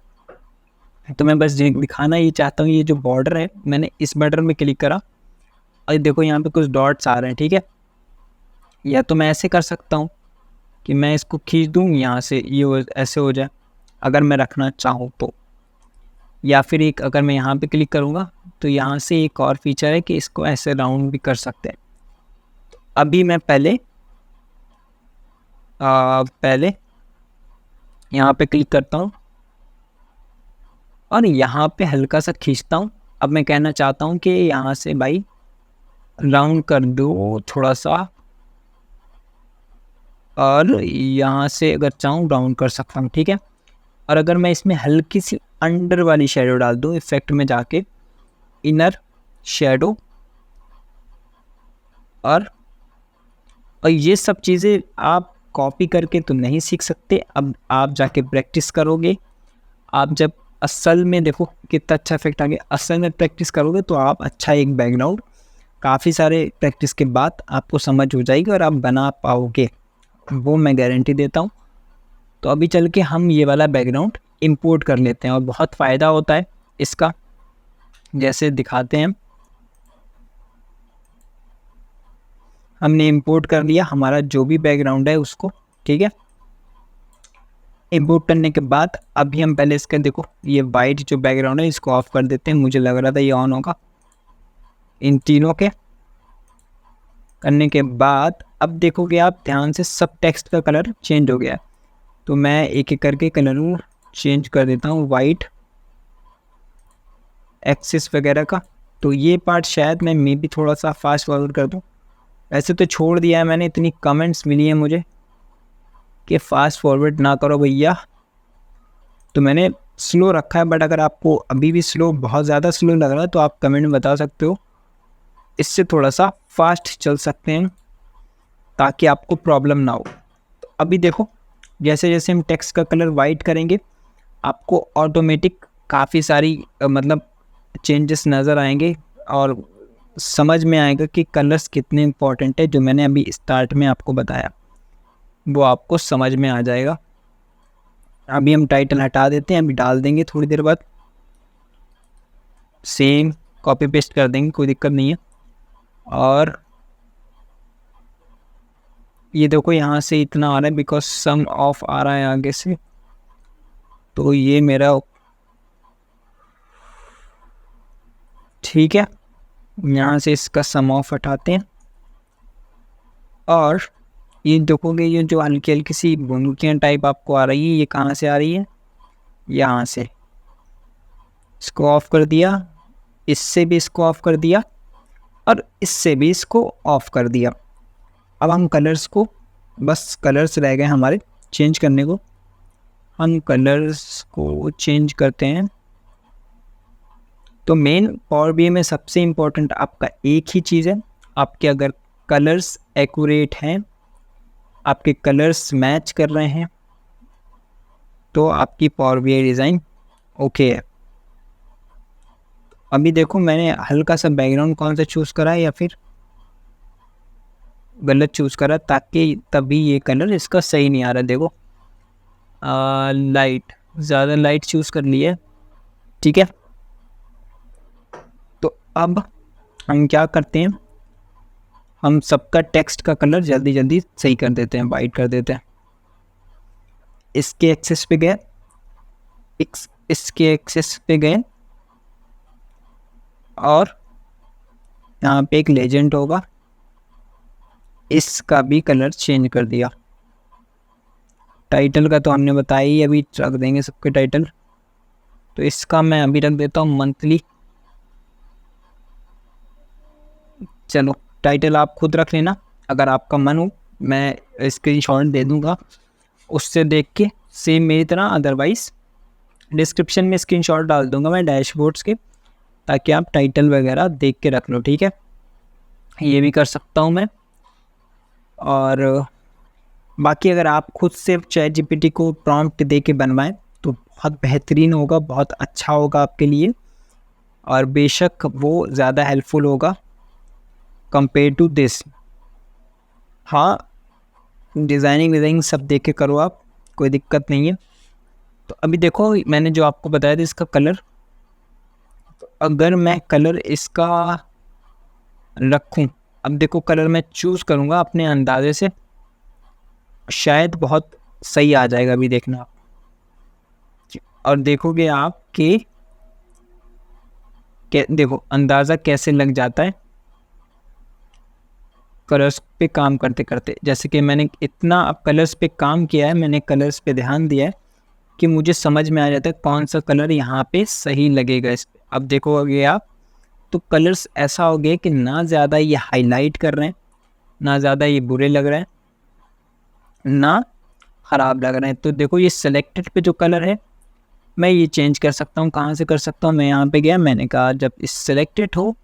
तो मैं बस दिखाना ये चाहता हूँ, ये जो बॉर्डर है, मैंने इस बॉर्डर में क्लिक करा और देखो यहाँ पे कुछ डॉट्स आ रहे हैं। ठीक है, या तो मैं ऐसे कर सकता हूँ कि मैं इसको खींच दूँ यहाँ से, ये ऐसे हो जाए अगर मैं रखना चाहूँ तो। या फिर एक अगर मैं यहाँ पे क्लिक करूँगा तो यहाँ से एक और फीचर है कि इसको ऐसे राउंड भी कर सकते हैं। तो अभी मैं पहले यहाँ पे क्लिक करता हूँ और यहाँ पे हल्का सा खींचता हूँ। अब मैं कहना चाहता हूँ कि यहाँ से भाई राउंड कर दो थोड़ा सा, और यहाँ से अगर चाहूँ राउंड कर सकता हूँ। ठीक है, और अगर मैं इसमें हल्की सी अंडर वाली शेडो डाल दूँ, इफेक्ट में जाके इनर शेडो, और ये सब चीज़ें आप कॉपी करके तो नहीं सीख सकते। अब आप जाके प्रैक्टिस करोगे। आप जब असल में देखो कितना अच्छा इफेक्ट आ गया, असल में प्रैक्टिस करोगे तो आप अच्छा एक बैकग्राउंड काफ़ी सारे प्रैक्टिस के बाद आपको समझ हो जाएगी और आप बना पाओगे, वो मैं गारंटी देता हूँ। तो अभी चल के हम ये वाला बैकग्राउंड इंपोर्ट कर लेते हैं और बहुत फ़ायदा होता है इसका, जैसे दिखाते हैं। हमने इंपोर्ट कर लिया हमारा जो भी बैकग्राउंड है उसको। ठीक है, इंपोर्ट करने के बाद अभी हम पहले इसका देखो, ये वाइट जो बैकग्राउंड है इसको ऑफ कर देते हैं। मुझे लग रहा था ये ऑन होगा इन तीनों के। करने के बाद अब देखोगे आप ध्यान से सब टेक्स्ट का कलर चेंज हो गया है। तो मैं एक एक करके कलर चेंज कर देता हूँ वाइट एक्सिस वगैरह का। तो ये पार्ट शायद मैं मे बी थोड़ा सा फास्ट फॉरवर्ड कर दूँ। ऐसे तो छोड़ दिया है मैंने, इतनी कमेंट्स मिली हैं मुझे कि फास्ट फॉरवर्ड ना करो भैया, तो मैंने स्लो रखा है। बट अगर आपको अभी भी स्लो, बहुत ज़्यादा स्लो लग रहा है तो आप कमेंट में बता सकते हो, इससे थोड़ा सा फास्ट चल सकते हैं ताकि आपको प्रॉब्लम ना हो। तो अभी देखो जैसे जैसे हम टेक्स्ट का कलर वाइट करेंगे आपको ऑटोमेटिक काफ़ी सारी मतलब चेंजेस नज़र आएंगे और समझ में आएगा कि कलर्स कितने इंपॉर्टेंट है। जो मैंने अभी स्टार्ट में आपको बताया वो आपको समझ में आ जाएगा। अभी हम टाइटल हटा देते हैं, अभी डाल देंगे थोड़ी देर बाद, सेम कॉपी पेस्ट कर देंगे, कोई दिक्कत नहीं है। और ये देखो यहाँ से इतना आ रहा है बिकॉज सम ऑफ आ रहा है आगे से, तो ये मेरा ठीक है। यहाँ से इसका सम ऑफ हटाते हैं और ये देखोगे ये जो हल्की हल्की सी बुनकियाँ टाइप आपको आ रही है, ये कहाँ से आ रही है, यहाँ से। इसको ऑफ कर दिया, इससे भी इसको ऑफ कर दिया और इससे भी इसको ऑफ कर दिया। अब हम कलर्स को, बस कलर्स रह गए हमारे चेंज करने को, हम कलर्स को चेंज करते हैं। तो मेन पावर बीआई में सबसे इम्पोर्टेंट आपका एक ही चीज़ है, आपके अगर कलर्स एक्यूरेट हैं, आपके कलर्स मैच कर रहे हैं, तो आपकी पावर बीआई डिज़ाइन ओके है। अभी देखो मैंने हल्का सा बैकग्राउंड कौन सा चूज़ करा है या फिर गलत चूज़ करा, ताकि तभी ये कलर इसका सही नहीं आ रहा। देखो लाइट, ज़्यादा लाइट चूज़ कर लिया, ठीक है। तो अब हम क्या करते हैं, हम सबका टेक्स्ट का कलर जल्दी जल्दी सही कर देते हैं, वाइट कर देते हैं। इसके एक्सेस पे गए, इसके एक्सेस पे गए और यहाँ पे एक लेजेंड होगा, इसका भी कलर चेंज कर दिया। टाइटल का तो हमने बताया ही, अभी रख देंगे सबके टाइटल। तो इसका मैं अभी रख देता हूँ मंथली। चलो टाइटल आप खुद रख लेना, अगर आपका मन हो मैं स्क्रीनशॉट दे दूँगा उससे देख के सेम मेरी तरह, अदरवाइज़ डिस्क्रिप्शन में स्क्रीनशॉट डाल दूँगा मैं डैशबोर्ड्स के, ताकि आप टाइटल वगैरह देख के रख लो, ठीक है। ये भी कर सकता हूँ मैं। और बाकी अगर आप खुद से चैट जीपीटी को प्रॉम्प्ट दे के बनवाएं तो बहुत बेहतरीन होगा, बहुत अच्छा होगा आपके लिए, और बेशक वो ज़्यादा हेल्पफुल होगा कंपेयर टू दिस। हाँ, डिज़ाइनिंग सब देख के करो आप, कोई दिक्कत नहीं है। तो अभी देखो मैंने जो आपको बताया था इसका कलर, तो अगर मैं कलर इसका रखूं, अब देखो कलर मैं चूज़ करूँगा अपने अंदाजे से, शायद बहुत सही आ जाएगा। अभी देखना आप, और देखोगे आप कि देखो अंदाज़ा कैसे लग जाता है कलर्स पे काम करते करते। जैसे कि मैंने इतना अब कलर्स पे काम किया है, मैंने कलर्स पे ध्यान दिया है कि मुझे समझ में आ जाता है कौन सा कलर यहाँ पे सही लगेगा इस पे। अब देखोगे आप तो कलर्स ऐसा हो गया कि ना ज़्यादा ये हाईलाइट कर रहे हैं, ना ज़्यादा ये बुरे लग रहे हैं, ना ख़राब लग रहे हैं। तो देखो ये सेलेक्टेड पे जो कलर है मैं ये चेंज कर सकता हूँ। कहाँ से कर सकता हूँ, मैं यहाँ पे गया, मैंने कहा जब इस सेलेक्टेड हो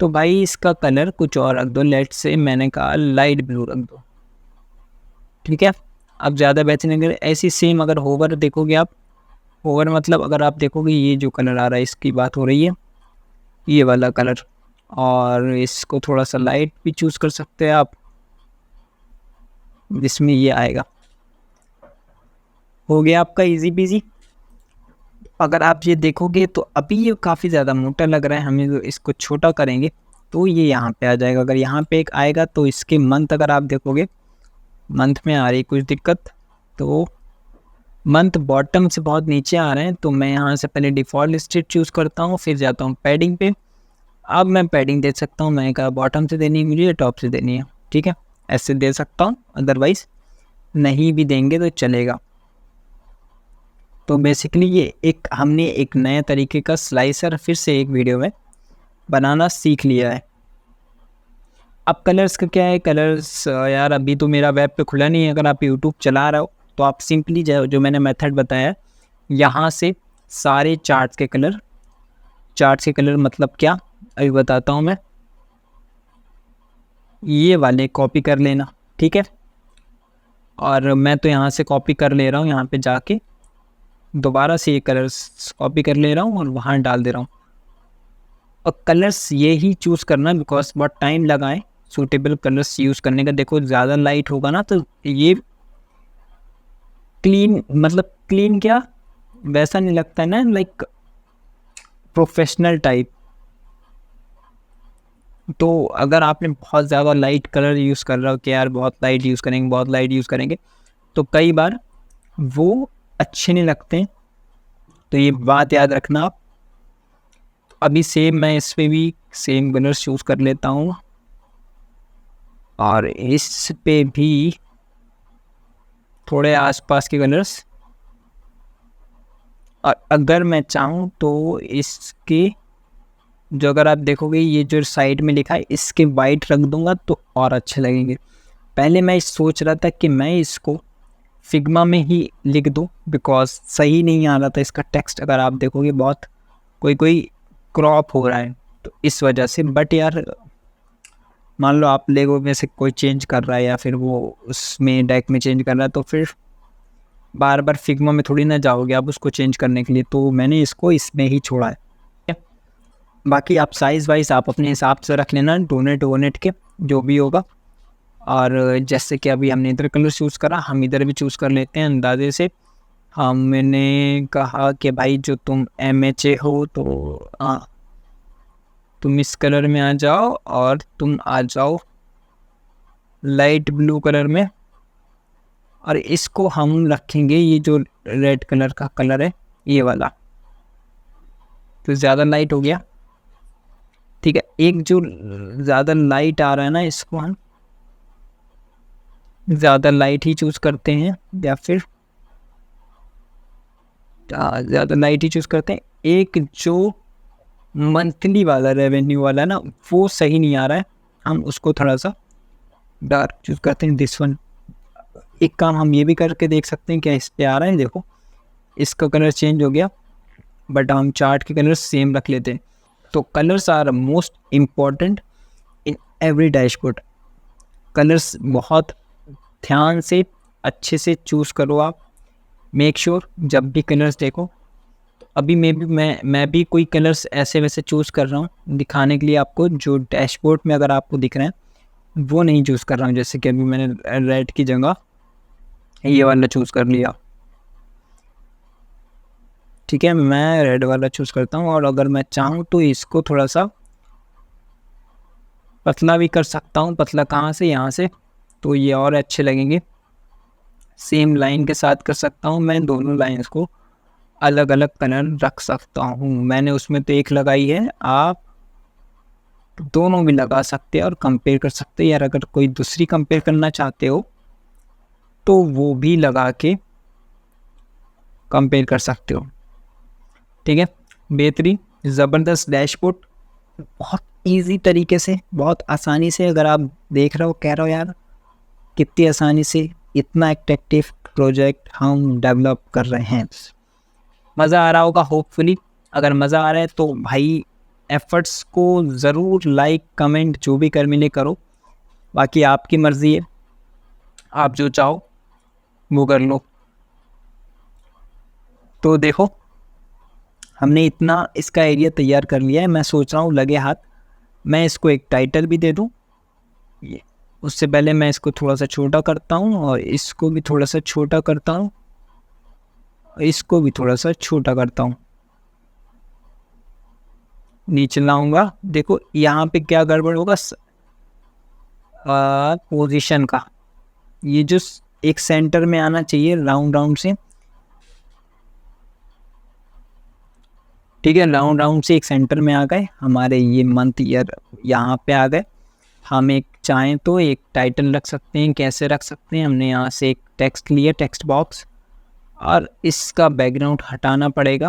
तो भाई इसका कलर कुछ और रख दो, लेट से मैंने कहा लाइट ब्लू रख दो, ठीक है। अब ज़्यादा बेहतरीन अगर ऐसी सेम अगर होवर देखोगे आप, होवर मतलब अगर आप देखोगे ये जो कलर आ रहा है इसकी बात हो रही है, ये वाला कलर, और इसको थोड़ा सा लाइट भी चूज़ कर सकते हैं आप, जिसमें ये आएगा। हो गया आपका इजी पीजी। अगर आप ये देखोगे तो अभी ये काफ़ी ज़्यादा मोटा लग रहा है, हमें तो इसको छोटा करेंगे तो ये यहाँ पे आ जाएगा। अगर यहाँ पे एक आएगा तो इसके मंथ अगर आप देखोगे, मंथ में आ रही कुछ दिक्कत, तो मंथ बॉटम से बहुत नीचे आ रहे हैं, तो मैं यहाँ से पहले डिफ़ॉल्ट स्टेट चूज़ करता हूँ, फिर जाता हूँ पैडिंग पे। अब मैं पैडिंग दे सकता हूँ, मैं कहा बॉटम से देनी है मुझे या टॉप से देनी है, ठीक है, ऐसे दे सकता हूँ, अदरवाइज़ नहीं भी देंगे तो चलेगा। तो बेसिकली ये हमने एक नए तरीके का स्लाइसर फिर से एक वीडियो में बनाना सीख लिया है। अब कलर्स का क्या है, कलर्स यार अभी तो मेरा वेब पे खुला नहीं है, अगर आप यूट्यूब चला रहे हो तो आप सिंपली जो मैंने मेथड बताया यहाँ से सारे चार्ट्स के कलर मतलब क्या अभी बताता हूँ मैं, ये वाले कॉपी कर लेना, ठीक है। और मैं तो यहाँ से कॉपी कर ले रहा हूँ, यहाँ पे जाके दोबारा से ये कलर्स कॉपी कर ले रहा हूँ और वहाँ डाल दे रहा हूँ। और कलर्स ये ही चूज़ करना बिकॉज बहुत टाइम लगाए सूटेबल कलर्स यूज़ करने का। देखो ज़्यादा लाइट होगा ना तो ये क्लीन, मतलब क्लीन क्या वैसा नहीं लगता है ना, लाइक प्रोफेशनल टाइप। तो अगर आपने बहुत ज़्यादा लाइट कलर यूज़ कर रहा हो कि यार बहुत लाइट यूज़ करेंगे तो कई बार वो अच्छे नहीं लगते, तो ये बात याद रखना आप। अभी सेम मैं इस पे भी सेम कलर्स चूज़ कर लेता हूँ और इस पे भी थोड़े आसपास के कलर्स, और अगर मैं चाहूँ तो इसके जो अगर आप देखोगे ये जो साइड में लिखा है इसके वाइट रख दूंगा तो और अच्छे लगेंगे। पहले मैं सोच रहा था कि मैं इसको फिग्मा में ही लिख दूं बिकॉज सही नहीं आ रहा था इसका टेक्स्ट, अगर आप देखोगे बहुत कोई क्रॉप हो रहा है तो इस वजह से। बट यार मान लो आप लेगो में से कोई चेंज कर रहा है या फिर वो उसमें डेक में चेंज कर रहा है तो फिर बार बार फिग्मा में थोड़ी ना जाओगे आप उसको चेंज करने के लिए, तो मैंने इसको इसमें ही छोड़ा है। बाकी आप साइज़ वाइज आप अपने हिसाब से रख लेना, डोनेट के जो भी होगा। और जैसे कि अभी हमने इधर कलर चूज़ करा, हम इधर भी चूज़ कर लेते हैं अंदाजे से। मैंने कहा कि भाई जो तुम MHA हो तो हाँ तुम इस कलर में आ जाओ और तुम आ जाओ लाइट ब्लू कलर में, और इसको हम रखेंगे ये जो रेड कलर का कलर है ये वाला, तो ज़्यादा लाइट हो गया, ठीक है। एक जो ज़्यादा लाइट आ रहा है ना इसको हम ज़्यादा लाइट ही चूज़ करते हैं या फिर ज़्यादा लाइट ही चूज़ करते हैं। एक जो मंथली वाला रेवेन्यू वाला ना वो सही नहीं आ रहा है, हम उसको थोड़ा सा डार्क चूज़ करते हैं, दिस वन। एक काम हम ये भी करके देख सकते हैं क्या इस पे आ रहा है, देखो इसका कलर चेंज हो गया बट हम चार्ट के कलर सेम रख लेते हैं। तो colours are most important in every dashboard. Colours बहुत ध्यान से अच्छे से चूज़ करो आप, मेक श्योर जब भी कलर्स देखो। तो अभी मैं भी कोई कलर्स ऐसे वैसे चूज़ कर रहा हूँ दिखाने के लिए आपको, जो डैशबोर्ड में अगर आपको दिख रहे हैं वो नहीं चूज़ कर रहा हूँ। जैसे कि अभी मैंने रेड की जगह ये वाला चूज़ कर लिया, ठीक है, मैं रेड वाला चूज़ करता हूँ। और अगर मैं चाहूँ तो इसको थोड़ा सा पतला भी कर सकता हूँ, पतला कहाँ से, यहाँ से, तो ये और अच्छे लगेंगे। सेम लाइन के साथ कर सकता हूँ मैं, दोनों लाइन्स को अलग अलग कलर रख सकता हूँ। मैंने उसमें तो एक लगाई है, आप दोनों भी लगा सकते हैं और कंपेयर कर सकते हैं। यार अगर कोई दूसरी कंपेयर करना चाहते हो तो वो भी लगा के कंपेयर कर सकते हो, ठीक है। बेहतरीन ज़बरदस्त डैशबोर्ड, बहुत इजी तरीके से, बहुत आसानी से, अगर आप देख रहे हो कह रहे हो यार कितनी आसानी से इतना अट्रैक्टिव प्रोजेक्ट हम डेवलप कर रहे हैं। मज़ा आ रहा होगा होपफुली। अगर मज़ा आ रहा है तो भाई एफर्ट्स को ज़रूर लाइक कमेंट जो भी कर मिले करो, बाकी आपकी मर्ज़ी है, आप जो चाहो वो कर लो। तो देखो हमने इतना इसका एरिया तैयार कर लिया है, मैं सोच रहा हूँ लगे हाथ मैं इसको एक टाइटल भी दे दूँ। उससे पहले मैं इसको थोड़ा सा छोटा करता हूँ और इसको भी थोड़ा सा छोटा करता हूँ, इसको भी थोड़ा सा छोटा करता हूँ, नीचे लाऊंगा। देखो यहाँ पे क्या गड़बड़ होगा, पोजीशन का, ये जो एक सेंटर में आना चाहिए राउंड राउंड से, ठीक है, राउंड राउंड से एक सेंटर में आ गए हमारे, ये मंथ ईयर यहाँ पे आ गए। हम एक चाहें तो एक टाइटल रख सकते हैं। कैसे रख सकते हैं, हमने यहाँ से एक टेक्स्ट लिया, टेक्स्ट बॉक्स, और इसका बैकग्राउंड हटाना पड़ेगा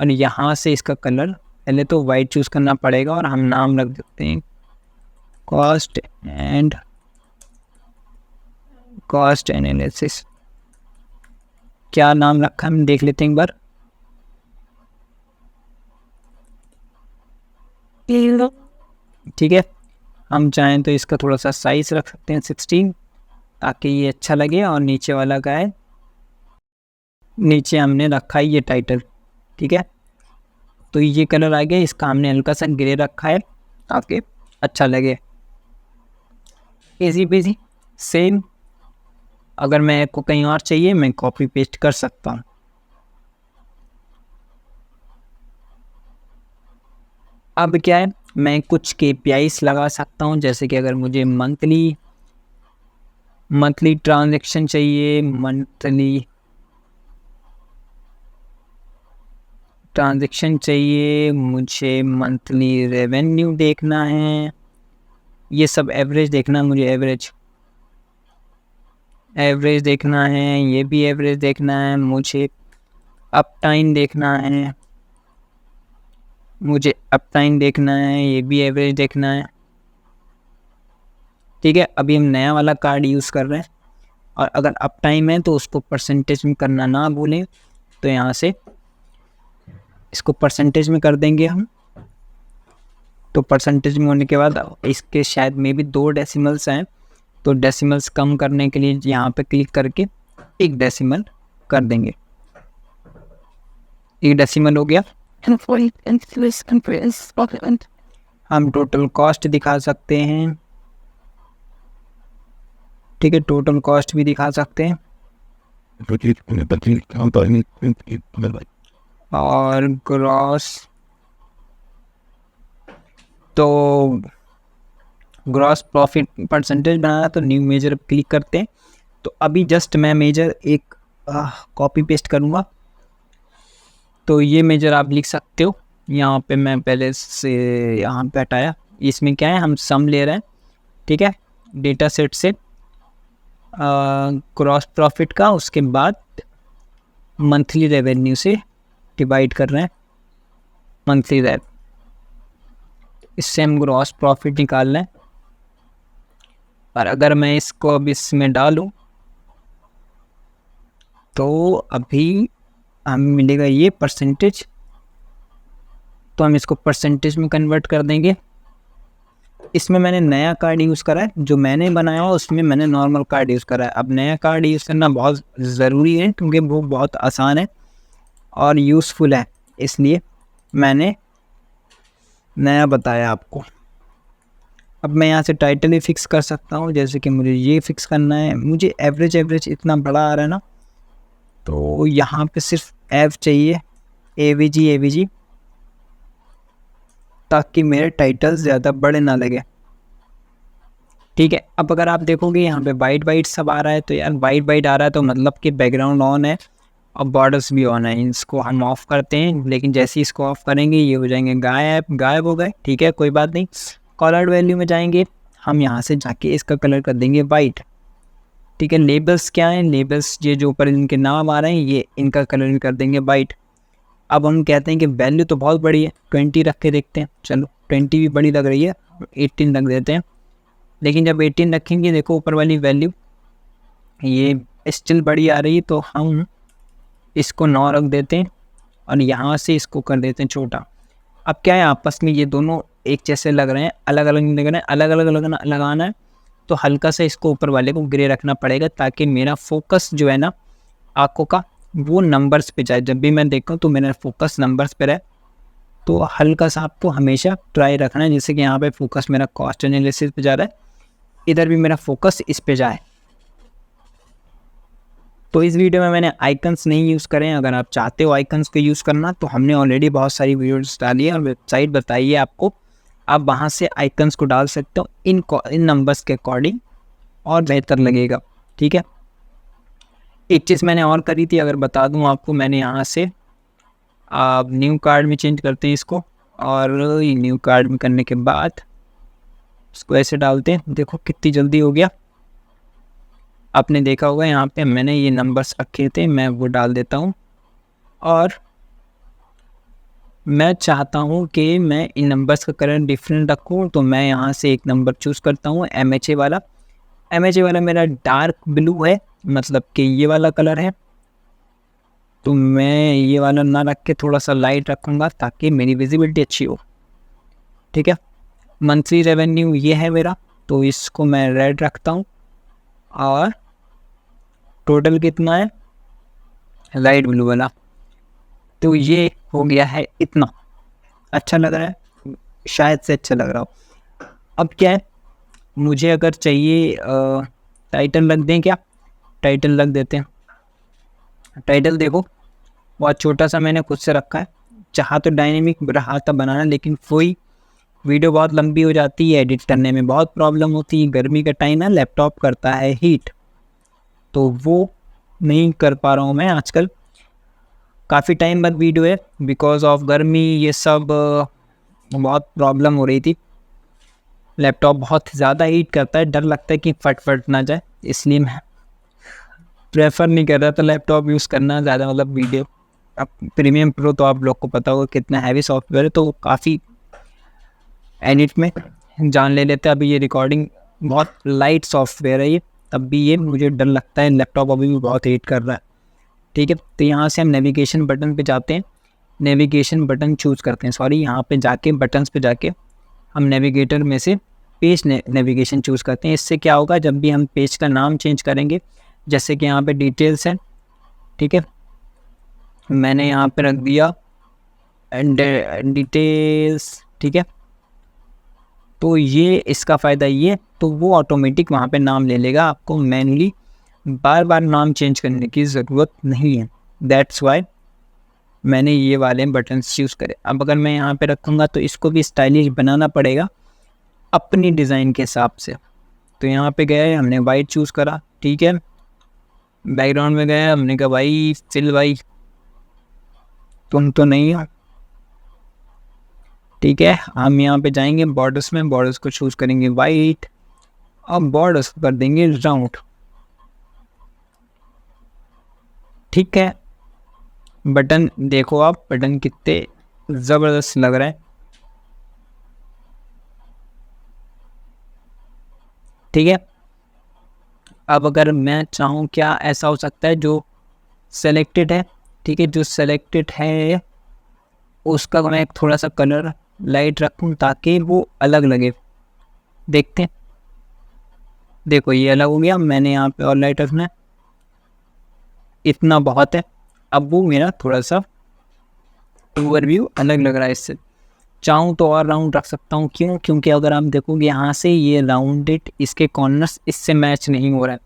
और यहाँ से इसका कलर पहले तो वाइट चूज़ करना पड़ेगा और हम नाम रख देते हैं कॉस्ट एनालिसिस। क्या नाम रखा हम देख लेते हैं एक बार। ठीक है, हम चाहें तो इसका थोड़ा सा साइज रख सकते हैं 16, ताकि ये अच्छा लगे। और नीचे वाला का है, नीचे हमने रखा है ये टाइटल। ठीक है, तो ये कलर आ गया, इसका हमने हल्का सा ग्रे रखा है ताकि अच्छा लगे। इजी पेजी। सेम अगर मैं को कहीं और चाहिए मैं कॉपी पेस्ट कर सकता हूँ। अब क्या है, मैं कुछ KPIs लगा सकता हूँ, जैसे कि अगर मुझे मंथली ट्रांजैक्शन चाहिए, मुझे मंथली रेवेन्यू देखना है, ये सब एवरेज देखना है मुझे, एवरेज देखना है, ये भी एवरेज देखना है मुझे, अप टाइम देखना है, ये भी एवरेज देखना है। ठीक है, अभी हम नया वाला कार्ड यूज़ कर रहे हैं और अगर अप टाइम है तो उसको परसेंटेज में करना ना भूलें, तो यहाँ से इसको परसेंटेज में कर देंगे हम। तो परसेंटेज में होने के बाद इसके शायद में भी 2 डेसिमल्स हैं, तो डेसिमल्स कम करने के लिए यहाँ पे क्लिक करके 1 डेसिमल कर देंगे। 1 डेसिमल हो गया। हम टोटल कॉस्ट दिखा सकते हैं। ठीक है, टोटल कॉस्ट भी दिखा सकते हैं और ग्रॉस, तो ग्रॉस प्रॉफिट परसेंटेज बनाना, तो न्यू मेजर क्लिक करते हैं। तो अभी जस्ट मैं मेजर एक कॉपी पेस्ट करूँगा, तो ये मेजर आप लिख सकते हो। यहाँ पे मैं पहले से यहाँ पे हटाया, इसमें क्या है हम सम ले रहे हैं। ठीक है, डेटा सेट से ग्रॉस प्रॉफिट का, उसके बाद मंथली रेवेन्यू से डिवाइड कर रहे हैं, मंथली रेव, इससे हम ग्रॉस प्रॉफिट निकाल रहे हैं। और अगर मैं इसको अब इसमें डालूं तो अभी हमें मिलेगा ये परसेंटेज, तो हम इसको परसेंटेज में कन्वर्ट कर देंगे। इसमें मैंने नया कार्ड यूज़ करा है, जो मैंने बनाया हो उसमें मैंने नॉर्मल कार्ड यूज़ करा है। अब नया कार्ड यूज़ करना बहुत ज़रूरी है क्योंकि वो बहुत आसान है और यूज़फुल है, इसलिए मैंने नया बताया आपको। अब मैं यहाँ से टाइटल ही फिक्स कर सकता हूँ, जैसे कि मुझे ये फिक्स करना है। मुझे एवरेज इतना बड़ा आ रहा है ना, तो यहाँ पे सिर्फ एव चाहिए, AVG, ताकि मेरे टाइटल्स ज़्यादा बड़े ना लगे। ठीक है, अब अगर आप देखोगे यहाँ पे वाइट सब आ रहा है, तो यार वाइट आ रहा है तो मतलब कि बैकग्राउंड ऑन है और बॉर्डर्स भी ऑन है। इसको हम ऑफ़ करते हैं, लेकिन जैसे ही इसको ऑफ़ करेंगे ये हो जाएंगे गायब हो गए। ठीक है, कोई बात नहीं। कॉलर वैल्यू में जाएंगे, हम यहाँ से जाके इसका कलर कर देंगे वाइट। ठीक है, लेबल्स क्या हैं, लेबल्स ये जो ऊपर इनके नाम आ रहे हैं, ये इनका कलर भी कर देंगे वाइट। अब हम कहते हैं कि वैल्यू तो बहुत बड़ी है, 20 रख के देखते हैं। चलो 20 भी बड़ी लग रही है, 18 रख देते हैं। लेकिन जब 18 रखेंगे, देखो ऊपर वाली वैल्यू ये स्टिल बड़ी आ रही है, तो हम इसको 9 रख देते हैं और यहाँ से इसको कर देते हैं छोटा। अब क्या है, आपस में ये दोनों एक जैसे लग रहे हैं, अलग अलग नहीं लग रहे हैं, अलग अलग लगाना है, तो हल्का सा इसको ऊपर वाले को ग्रे रखना पड़ेगा, ताकि मेरा फोकस जो है ना आंखों का, वो नंबर्स पे जाए। जब भी मैं देखूँ तो मेरा फोकस नंबर्स पे रहे, तो हल्का सा आपको हमेशा ट्राई रखना है। जैसे कि यहाँ पे फोकस मेरा कॉस्ट एनालिसिस पे जा रहा है, इधर भी मेरा फोकस इस पे जाए। तो इस वीडियो में मैंने आइकन्स नहीं यूज़ करे हैं। अगर आप चाहते हो आइकन्स को यूज़ करना, तो हमने ऑलरेडी बहुत सारी वीडियोस डाली है और वेबसाइट बताई है आपको, आप वहाँ से आइकन्स को डाल सकते हो इन नंबर्स के अकॉर्डिंग, और बेहतर लगेगा। ठीक है, एक चीज़ मैंने और करी थी, अगर बता दूँ आपको, मैंने यहाँ से आप न्यू कार्ड में चेंज करते हैं इसको, और ये न्यू कार्ड में करने के बाद इसको ऐसे डालते हैं। देखो कितनी जल्दी हो गया। आपने देखा होगा यहाँ पे मैंने ये नंबर्स रखे थे, मैं वो डाल देता हूँ। और मैं चाहता हूँ कि मैं इन नंबर्स का कलर डिफरेंट रखूँ, तो मैं यहाँ से एक नंबर चूज़ करता हूँ MHA वाला। MHA वाला मेरा डार्क ब्लू है, मतलब कि ये वाला कलर है। तो मैं ये वाला ना रख के थोड़ा सा लाइट रखूँगा ताकि मेरी विजिबिलिटी अच्छी हो। ठीक है, मंथली रेवेन्यू ये है मेरा, तो इसको मैं रेड रखता हूँ। और टोटल कितना है, लाइट ब्लू वाला। तो ये हो गया है इतना। अच्छा लग रहा है, शायद से अच्छा लग रहा हो। अब क्या है, मुझे अगर चाहिए टाइटल रख दें क्या, टाइटल रख देते हैं। टाइटल देखो बहुत छोटा सा मैंने खुद से रखा है। चाहा तो डायनेमिक रहा था बनाना, लेकिन वही वीडियो बहुत लंबी हो जाती है, एडिट करने में बहुत प्रॉब्लम होती है। गर्मी का टाइम है, लैपटॉप करता है हीट, तो वो नहीं कर पा रहा हूँ मैं आजकल। काफ़ी टाइम बाद वीडियो है, बिकॉज ऑफ गर्मी ये सब बहुत प्रॉब्लम हो रही थी। लैपटॉप बहुत ज़्यादा हीट करता है, डर लगता है कि फट ना जाए, इसलिए मैं प्रेफर नहीं कर रहा था लैपटॉप यूज़ करना ज़्यादा, मतलब वीडियो। अब प्रीमियम प्रो तो आप लोग को पता होगा कितना हैवी सॉफ्टवेयर है, तो काफ़ी एडिट में जान ले लेते हैं। अभी ये रिकॉर्डिंग बहुत लाइट सॉफ्टवेयर है ये, तब भी ये मुझे डर लगता है, लैपटॉप अभी भी बहुत हीट कर रहा है। ठीक है, तो यहाँ से हम नेविगेशन बटन पे जाते हैं, नेविगेशन बटन चूज़ करते हैं। सॉरी, यहाँ पे जाके बटन्स पे जाके हम नेविगेटर में से पेज नेविगेशन चूज़ करते हैं। इससे क्या होगा, जब भी हम पेज का नाम चेंज करेंगे, जैसे कि यहाँ पे डिटेल्स है, ठीक है, मैंने यहाँ पे रख दिया डिटेल्स, ठीक है। तो ये इसका फ़ायदा ये, तो वो ऑटोमेटिक वहाँ पे नाम ले लेगा, आपको मैन्युअली बार बार नाम चेंज करने की ज़रूरत नहीं है। दैट्स वाई मैंने ये वाले बटन्स चूज़ करे। अब अगर मैं यहाँ पे रखूँगा तो इसको भी स्टाइलिश बनाना पड़ेगा अपनी डिज़ाइन के हिसाब से। तो यहाँ पे गए, हमने वाइट चूज़ करा, ठीक है। बैकग्राउंड में गए, हमने कहा भाई चिल भाई, तुम तो नहीं हो, ठीक है। हम यहाँ पे जाएंगे बॉर्डर्स में, बॉर्डर्स को चूज़ करेंगे वाइट, और बॉर्डर्स कर देंगे राउंड, ठीक है। बटन देखो आप, बटन कितने ज़बरदस्त लग रहा है, ठीक है। अब अगर मैं चाहूँ, क्या ऐसा हो सकता है जो सेलेक्टेड है, ठीक है, जो सेलेक्टेड है उसका मैं थोड़ा सा कलर लाइट रखूँ ताकि वो अलग लगे। देखते हैं, देखो ये अलग हो गया, मैंने यहाँ पे और लाइट रखना है, इतना बहुत है। अब वो मेरा थोड़ा सा ओवरव्यू अलग लग रहा है इससे। चाहूँ तो और राउंड रख सकता हूँ, क्यों, क्योंकि अगर आप देखोगे यहाँ से ये राउंडेड, इसके कॉर्नर्स इससे मैच नहीं हो रहा है,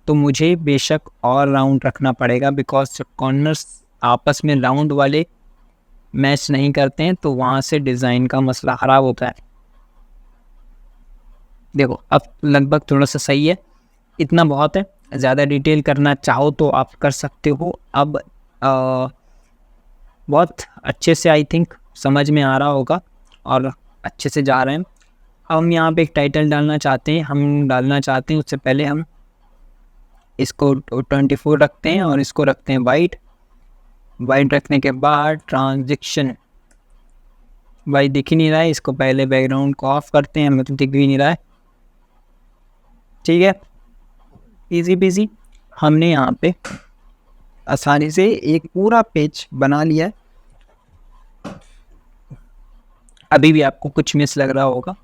तो मुझे बेशक और राउंड रखना पड़ेगा, बिकॉज कॉर्नर्स आपस में राउंड वाले मैच नहीं करते हैं, तो वहाँ से डिज़ाइन का मसला ख़राब होता है। देखो अब लगभग थोड़ा सा सही है, इतना बहुत है। ज़्यादा डिटेल करना चाहो तो आप कर सकते हो। अब बहुत अच्छे से आई थिंक समझ में आ रहा होगा और अच्छे से जा रहे हैं। अब हम यहाँ पे एक टाइटल डालना चाहते हैं, उससे पहले हम इसको 24 रखते हैं और इसको रखते हैं वाइट। वाइट रखने के बाद ट्रांजिशन, वाइट दिख ही नहीं रहा है, इसको पहले बैकग्राउंड को ऑफ करते हैं, हमें तो दिख भी नहीं रहा है, ठीक है। इजी पीजी हमने यहाँ पे आसानी से एक पूरा पेज बना लिया है। अभी भी आपको कुछ मिस लग रहा होगा,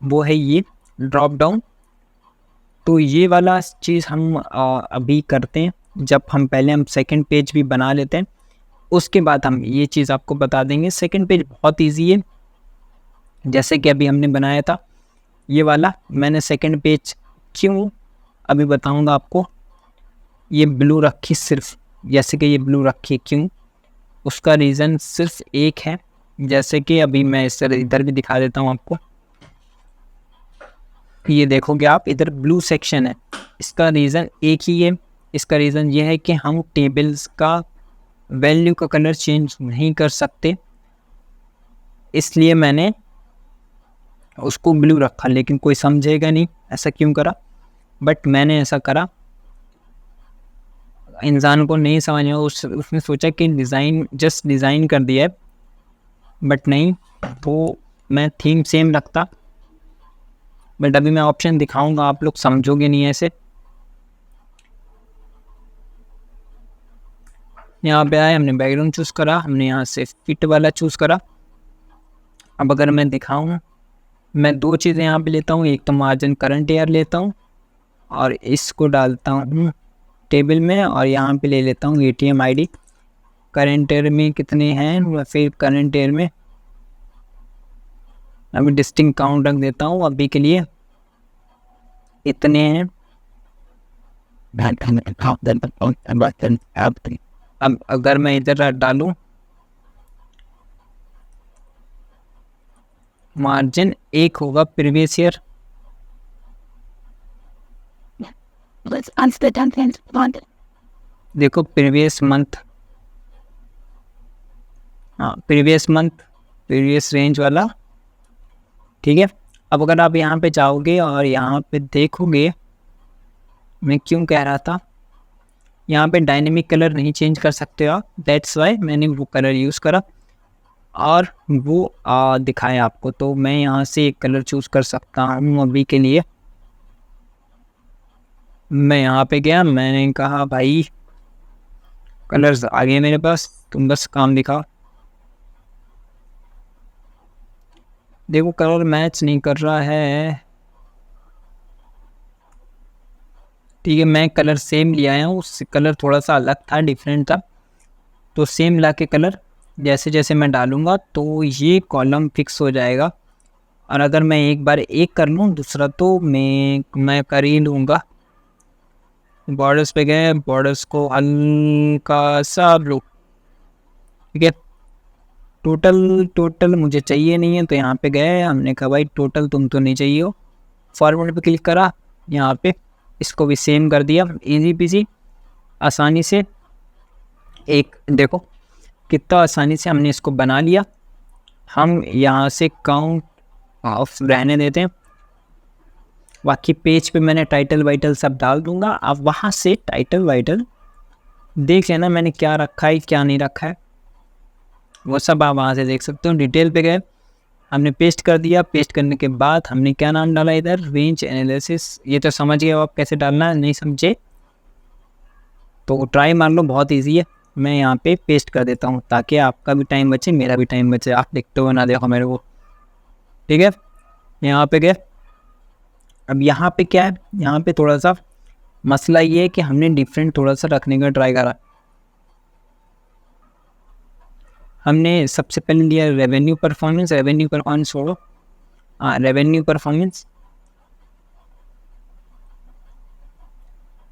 वो है ये ड्रॉप डाउन। तो ये वाला चीज़ हम अभी करते हैं, जब हम पहले हम सेकंड पेज भी बना लेते हैं, उसके बाद हम ये चीज़ आपको बता देंगे। सेकंड पेज बहुत इजी है, जैसे कि अभी हमने बनाया था ये वाला। मैंने सेकंड पेज क्यों अभी बताऊंगा आपको। ये ब्लू रखी सिर्फ, जैसे कि ये ब्लू रखी क्यों, उसका रीज़न सिर्फ एक है। जैसे कि अभी मैं इस तरह इधर भी दिखा देता हूँ आपको, ये देखोगे आप इधर ब्लू सेक्शन है, इसका रीज़न एक ही है। इसका रीज़न ये है कि हम टेबल्स का वैल्यू का कलर चेंज नहीं कर सकते, इसलिए मैंने उसको ब्लू रखा। लेकिन कोई समझेगा नहीं ऐसा क्यों करा, बट मैंने ऐसा करा। इंसान को नहीं समझ में, उसने सोचा कि डिज़ाइन जस्ट डिज़ाइन कर दिया है, बट नहीं, तो मैं थीम सेम रखता। बट अभी मैं ऑप्शन दिखाऊंगा, आप लोग समझोगे नहीं ऐसे। यहाँ पे आए, हमने बैकग्राउंड चूज़ करा, हमने यहाँ से फिट वाला चूज़ करा। अब अगर मैं दिखाऊँ, मैं दो चीज़ें यहाँ पे लेता हूँ, एक तो मार्जिन करंट ईयर लेता हूँ और इसको डालता हूँ टेबल में, और यहाँ पे ले लेता हूँ ATM ID। करंट ईयर में कितने हैं, या फिर करंट ईयर में अभी डिस्टिंक्ट काउंट रख देता हूँ अभी के लिए, इतने हैं। अब अगर मैं इधर डालूँ मार्जिन 1 होगा प्रीवियस ईयर, देखो प्रीवियस मंथ, हाँ प्रीवियस मंथ, प्रीवियस रेंज वाला, ठीक है। अब अगर आप यहाँ पे जाओगे और यहाँ पे देखोगे, मैं क्यों कह रहा था, यहाँ पे डायनेमिक कलर नहीं चेंज कर सकते आप, दैट्स वाई मैंने वो कलर यूज़ करा और वो दिखाया आपको। तो मैं यहाँ से एक कलर चूज़ कर सकता हूँ अभी के लिए। मैं यहाँ पे गया, मैंने कहा भाई कलर्स आ गए मेरे पास, तुम बस काम दिखाओ। देखो कलर मैच नहीं कर रहा है, ठीक है। मैं कलर सेम ले आया हूँ, उससे कलर थोड़ा सा अलग था, डिफरेंट था, तो सेम ला के कलर जैसे जैसे मैं डालूँगा तो ये कॉलम फिक्स हो जाएगा। और अगर मैं एक बार एक कर लूँ, दूसरा तो मैं कर ही लूँगा। बॉर्डर्स पे गए, बॉर्डर्स को हल्का सा ब्लू, ठीक है। टोटल मुझे चाहिए नहीं है, तो यहाँ पे गए, हमने कहा भाई टोटल तुम तो नहीं चाहिए हो। फॉर्मेट पे क्लिक करा, यहाँ पे इसको भी सेम कर दिया, इजी पीजी, आसानी से। एक देखो कितना आसानी से हमने इसको बना लिया। हम यहाँ से काउंट ऑफ रहने देते हैं, बाकी पेज पे मैंने टाइटल वाइटल सब डाल दूंगा। आप वहाँ से टाइटल वाइटल देख लेना मैंने क्या रखा है क्या नहीं रखा है, वो सब आप वहाँ से देख सकते हो। डिटेल पे गए, हमने पेस्ट कर दिया। पेस्ट करने के बाद हमने क्या नाम डाला इधर, रेंज एनालिसिस। ये तो समझ गए आप कैसे डालना है, नहीं समझे तो ट्राई मार लो, बहुत ईजी है। मैं यहाँ पे पेस्ट कर देता हूँ ताकि आपका भी टाइम बचे, मेरा भी टाइम बचे, आप देखते हो ना देखो मेरे को, ठीक है। यहाँ पे गए, अब यहाँ पे क्या है, यहाँ पे थोड़ा सा मसला ये है कि हमने डिफरेंट थोड़ा सा रखने का ट्राई करा। हमने सबसे पहले लिया रेवेन्यू परफॉर्मेंस छोड़ो, हाँ रेवेन्यू परफॉर्मेंस,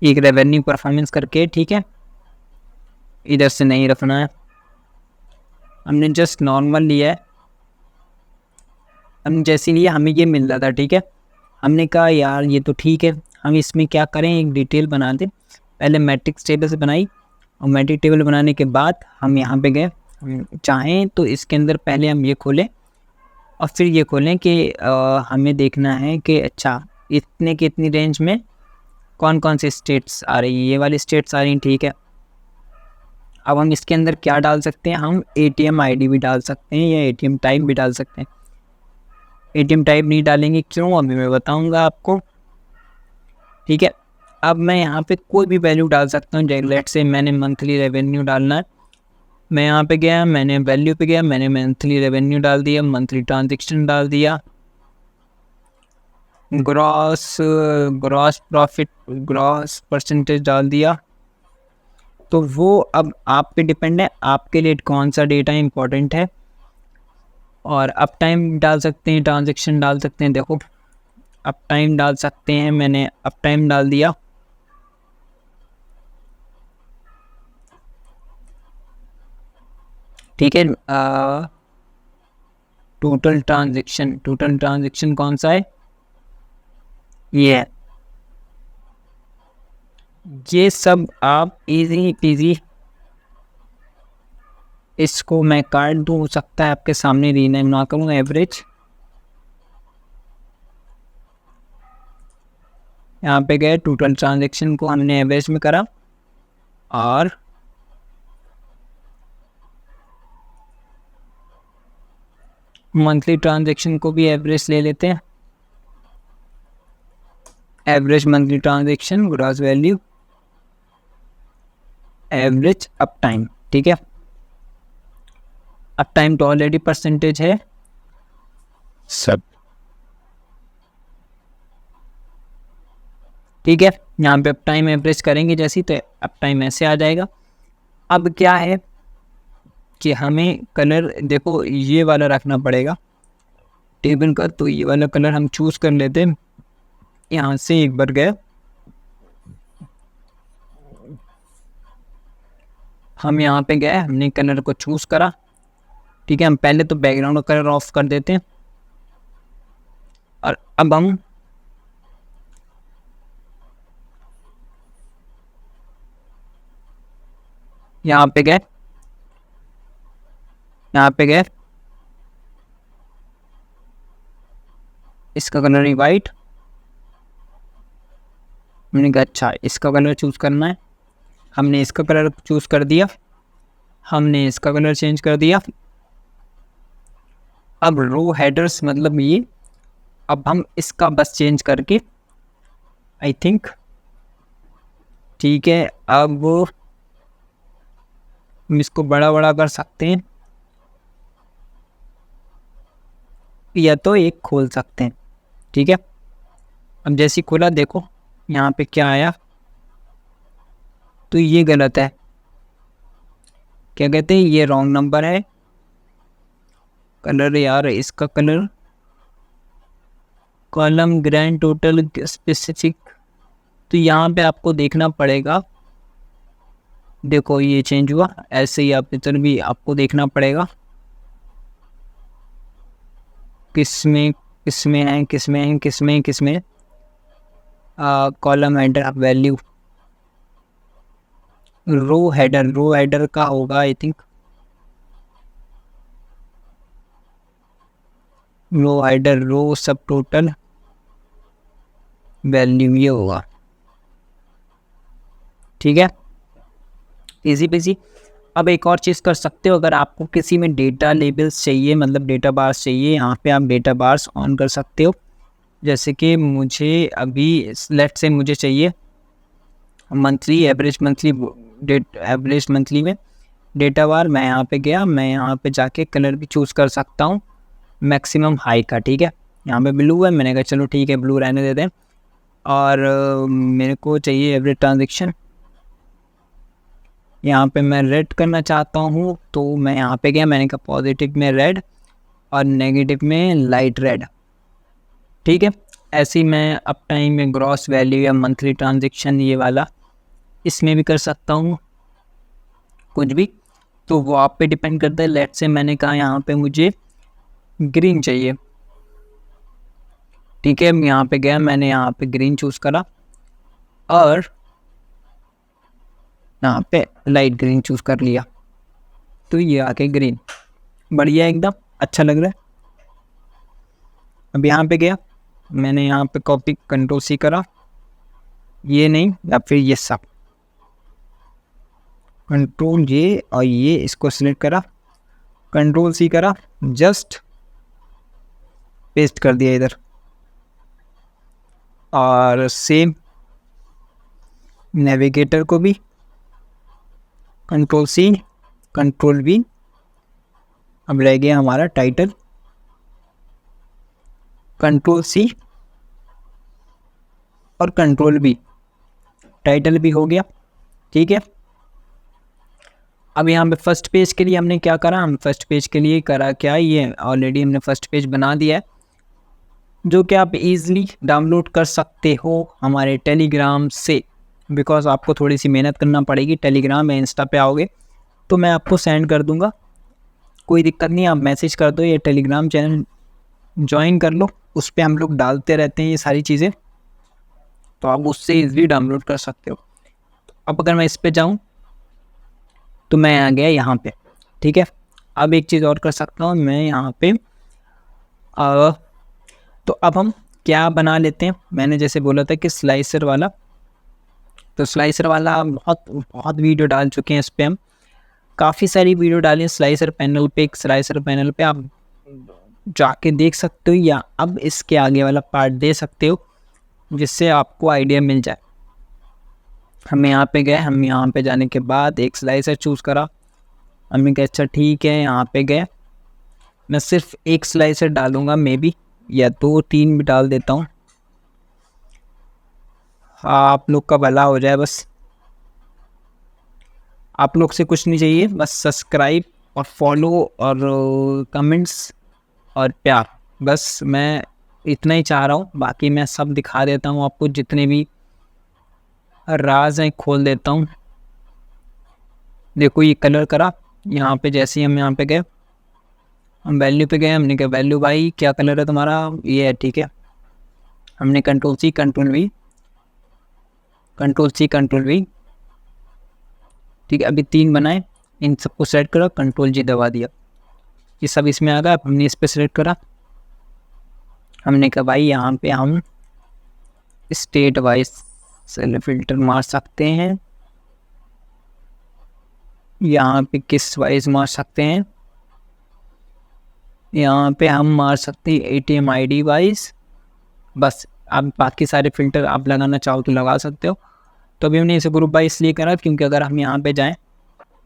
एक रेवेन्यू परफॉर्मेंस करके, ठीक है। इधर से नहीं रखना है, हमने जस्ट नॉर्मल लिया है। हम जैसे लिए हमें ये मिल रहा था, ठीक है। हमने कहा यार ये तो ठीक है, हम इसमें क्या करें, एक डिटेल बना दें। पहले मैट्रिक्स टेबल से बनाई, और मैट्रिक टेबल बनाने के बाद हम यहाँ पे गए। चाहें तो इसके अंदर पहले हम ये खोलें और फिर ये खोलें कि हमें देखना है कि अच्छा इतने की इतनी रेंज में कौन कौन सी स्टेट्स आ रही हैं, ये वाली स्टेट्स आ रही हैं, ठीक है। अब हम इसके अंदर क्या डाल सकते हैं, हम ATM ID भी डाल सकते हैं या ATM टाइप भी डाल सकते हैं। ATM टाइप नहीं डालेंगे, क्यों, अभी मैं बताऊंगा आपको, ठीक है। अब मैं यहाँ पे कोई भी वैल्यू डाल सकता हूँ, जैसे लेट से मैंने मंथली रेवेन्यू डालना है, मैं यहाँ पे गया, मैंने वैल्यू पे गया, मैंने मंथली रेवेन्यू डाल दिया, मंथली ट्रांजेक्शन डाल दिया, ग्रॉस प्रॉफिट, ग्रॉस परसेंटेज डाल दिया। तो वो अब आप पे डिपेंड है, आपके लिए कौन सा डेटा इंपॉर्टेंट है। और अप टाइम डाल सकते हैं, ट्रांजेक्शन डाल सकते हैं, देखो अप टाइम डाल सकते हैं, मैंने अप टाइम डाल दिया, ठीक है। टोटल ट्रांजेक्शन कौन सा है, ये है। ये सब आप इजी पीजी इसको मैं काट दूँ, हो सकता है आपके सामने रीनेम ना करूँ, एवरेज। यहाँ पे गए, टोटल ट्रांजेक्शन को हमने एवरेज में करा और मंथली ट्रांजेक्शन को भी एवरेज ले लेते हैं। Average monthly transaction, gross value, average up time. ठीक है, अप टाइम तो ऑलरेडी परसेंटेज है सब। ठीक है, यहाँ पे अप टाइम एवरेज करेंगे जैसी, तो अप टाइम ऐसे आ जाएगा। अब क्या है कि हमें कलर देखो ये वाला रखना पड़ेगा टेबल का, तो ये वाला कलर हम चूज कर लेते हैं। यहाँ से एक बार गए, हम यहाँ पे गए, हमने कलर को चूज करा। ठीक है, हम पहले तो बैकग्राउंड का कलर ऑफ कर देते हैं और अब हम यहाँ पे गए, इसका कलर ही वाइट। हमने कहा अच्छा इसका कलर चूज करना है, हमने इसका कलर चूज कर दिया, हमने इसका कलर चेंज कर दिया। अब रो हेडर्स मतलब ये, अब हम इसका बस चेंज करके आई थिंक ठीक है, अब हम इसको बड़ा बड़ा कर सकते हैं या तो एक खोल सकते हैं। ठीक है, अब जैसे खोला देखो यहाँ पे क्या आया, तो ये गलत है, क्या कहते हैं ये रॉन्ग नंबर है। कलर यार इसका colour column grand total specific, तो यहाँ पे आपको देखना पड़ेगा। देखो ये चेंज हुआ, ऐसे ही आप इधर भी आपको देखना पड़ेगा किसमें column header value, row header का होगा आई थिंक, रो सब टोटल वैल्यू ये होगा। ठीक है, इजी पेजी। अब एक और चीज़ कर सकते हो, अगर आपको किसी में डेटा लेबल्स चाहिए मतलब डेटा बार्स चाहिए, यहाँ पे आप डेटा बार्स ऑन कर सकते हो। जैसे कि मुझे अभी लेट से मुझे चाहिए मंथली एवरेज मंथली में डेटा बार, मैं यहाँ पे गया, मैं यहाँ पे जाके कलर भी चूज़ कर सकता हूँ मैक्सिमम हाई का। ठीक है, यहाँ पे ब्लू है, मैंने कहा चलो ठीक है ब्लू रहने देते हैं। और मेरे को चाहिए एवरेज ट्रांजेक्शन, यहाँ पे मैं रेड करना चाहता हूँ, तो मैं यहाँ पे गया, मैंने कहा पॉजिटिव में रेड और नेगेटिव में लाइट रेड। ठीक है, ऐसे ही मैं अप टाइम में ग्रॉस वैल्यू या मंथली ट्रांजेक्शन ये वाला इसमें भी कर सकता हूँ कुछ भी, तो वो आप पे डिपेंड करता है। लेट से मैंने कहा यहाँ पे मुझे ग्रीन चाहिए। ठीक है, यहाँ पे गया, मैंने यहाँ पे ग्रीन चूज़ करा और यहाँ पे लाइट ग्रीन चूज़ कर लिया, तो ये आके ग्रीन, बढ़िया एकदम अच्छा लग रहा है। अब यहाँ पे गया, मैंने यहाँ पे कॉपी कंट्रोल सी करा, ये नहीं या फिर ये सब कंट्रोल ये और ये इसको सिलेक्ट करा, कंट्रोल सी करा, जस्ट पेस्ट कर दिया इधर। और सेम नेविगेटर को भी कंट्रोल सी कंट्रोल वी। अब रह गया हमारा टाइटल, कंट्रोल सी और कंट्रोल वी, टाइटल भी हो गया। ठीक है, अब यहाँ पे फर्स्ट पेज के लिए हमने क्या करा, हम फर्स्ट पेज के लिए करा क्या, ये ऑलरेडी हमने फर्स्ट पेज बना दिया है, जो कि आप इजीली डाउनलोड कर सकते हो हमारे टेलीग्राम से। बिकॉज आपको थोड़ी सी मेहनत करना पड़ेगी, टेलीग्राम या इंस्टा पे आओगे तो मैं आपको सेंड कर दूंगा, कोई दिक्कत नहीं, आप मैसेज कर दो, ये टेलीग्राम चैनल ज्वाइन कर लो, उस पर हम लोग डालते रहते हैं ये सारी चीज़ें, तो आप उससे इजीली डाउनलोड कर सकते हो। अब अगर मैं इस पे जाऊँ तो मैं आ गया यहाँ पे, ठीक है। अब एक चीज़ और कर सकता हूँ मैं यहाँ पे तो अब हम क्या बना लेते हैं, मैंने जैसे बोला था कि स्लाइसर वाला, तो स्लाइसर वाला बहुत बहुत वीडियो डाल चुके हैं इस पर, हम काफ़ी सारी वीडियो डाली हैं स्लाइसर पैनल पे। एक स्लाइसर पैनल पे आप जाके देख सकते हो या अब इसके आगे वाला पार्ट दे सकते हो जिससे आपको आइडिया मिल जाए। हम यहाँ पे गए, हम यहाँ पे जाने के बाद एक स्लाइसर चूज़ करा, हमने कहा अच्छा ठीक है, यहाँ पे गए, मैं सिर्फ एक स्लाइसर डालूंगा मे बी, या 2-3 भी डाल देता हूँ। आप लोग का भला हो जाए, बस आप लोग से कुछ नहीं चाहिए, बस सब्सक्राइब और फॉलो और कमेंट्स और प्यार, बस मैं इतना ही चाह रहा हूँ। बाकी मैं सब दिखा देता हूँ आपको, जितने भी राज हैं खोल देता हूँ। देखो ये कलर करा, यहाँ पे जैसे ही हम यहाँ पे गए, हम वैल्यू पे गए, हमने कहा वैल्यू भाई क्या कलर है तुम्हारा, ये है, ठीक है। हमने control C control V, control C control V, ठीक है। अभी 3 बनाए, इन सबको सेलेक्ट करा, कंट्रोल जी दबा दिया, ये सब इसमें आ गया। हमने इस पर सेलेक्ट करा, हमने कहा भाई यहाँ पे हम स्टेट वाइज फिल्टर मार सकते हैं, यहाँ पे किस वाइज मार सकते हैं, यहाँ पे हम मार सकते हैं ATM ID वाइज। बस आप बाकी सारे फिल्टर आप लगाना चाहो तो लगा सकते हो। तो अभी हमने इसे ग्रुप वाइज इसलिए करा क्योंकि अगर हम यहाँ पे जाएं,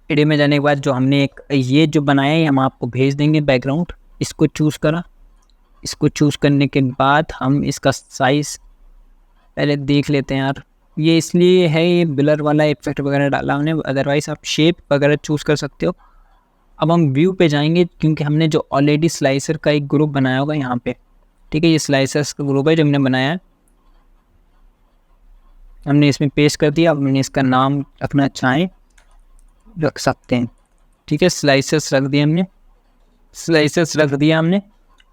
एडियो में जाने के बाद जो हमने एक ये जो बनाया है हम आपको भेज देंगे बैकग्राउंड, इसको चूज़ करा। इसको चूज़ करने के बाद हम इसका साइज़ पहले देख लेते हैं यार, ये इसलिए है ये ब्लर वाला इफेक्ट वगैरह डाला हमने, अदरवाइज़ आप शेप वगैरह चूज़ कर सकते हो। अब हम व्यू पे जाएंगे क्योंकि हमने जो ऑलरेडी स्लाइसर का एक ग्रुप बनाया होगा यहाँ पे, ठीक है, ये स्लाइसर्स का ग्रुप है जो हमने बनाया है, हमने इसमें पेस्ट कर दिया। अब हमने इसका नाम रखना चाहें रख सकते हैं, ठीक है। स्लाइसर्स रख दिया हमने, स्लाइसर्स रख दिया हमने।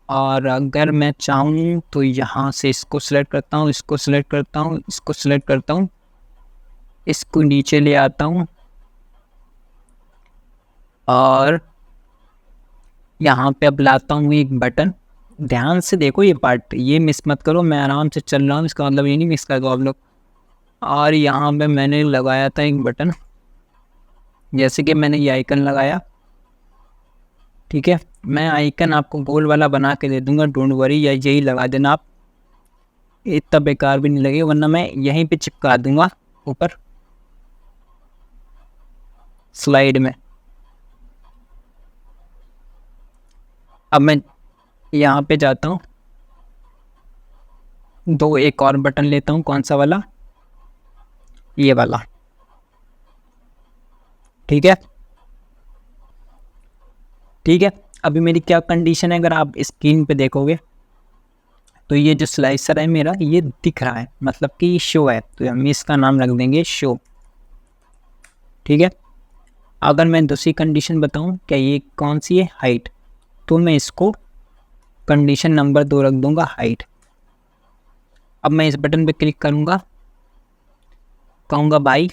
और अगर मैं चाहूँ तो यहाँ से इसको सिलेक्ट करता हूँ, इसको सिलेक्ट करता हूँ, इसको सिलेक्ट करता हूँ, इसको नीचे ले आता हूँ और यहाँ पे अब लाता हूँ एक बटन। ध्यान से देखो ये पार्ट, ये मिस मत करो, मैं आराम से चल रहा हूँ, इसका मतलब ये नहीं मिस कर दो आप लोग। और यहाँ पे मैंने लगाया था एक बटन, जैसे कि मैंने ये आइकन लगाया, ठीक है। मैं आइकन आपको गोल वाला बना के दे दूंगा, डोंट वरी, या यही लगा देना आप, इतना बेकार भी नहीं लगेगा, वरना मैं यहीं पे चिपका दूंगा ऊपर स्लाइड में। अब मैं यहाँ पे जाता हूँ, एक और बटन लेता हूँ, कौन सा वाला, ये वाला, ठीक है, ठीक है। अभी मेरी क्या कंडीशन है, अगर आप स्क्रीन पे देखोगे तो ये जो स्लाइसर है मेरा ये दिख रहा है, मतलब कि ये शो है, तो हम इसका नाम रख देंगे शो, ठीक है। अगर मैं दूसरी कंडीशन बताऊं, क्या ये कौन सी है, हाइट, तो मैं इसको कंडीशन नंबर 2 रख दूंगा, हाइट। अब मैं इस बटन पे क्लिक करूंगा, कहूँगा भाई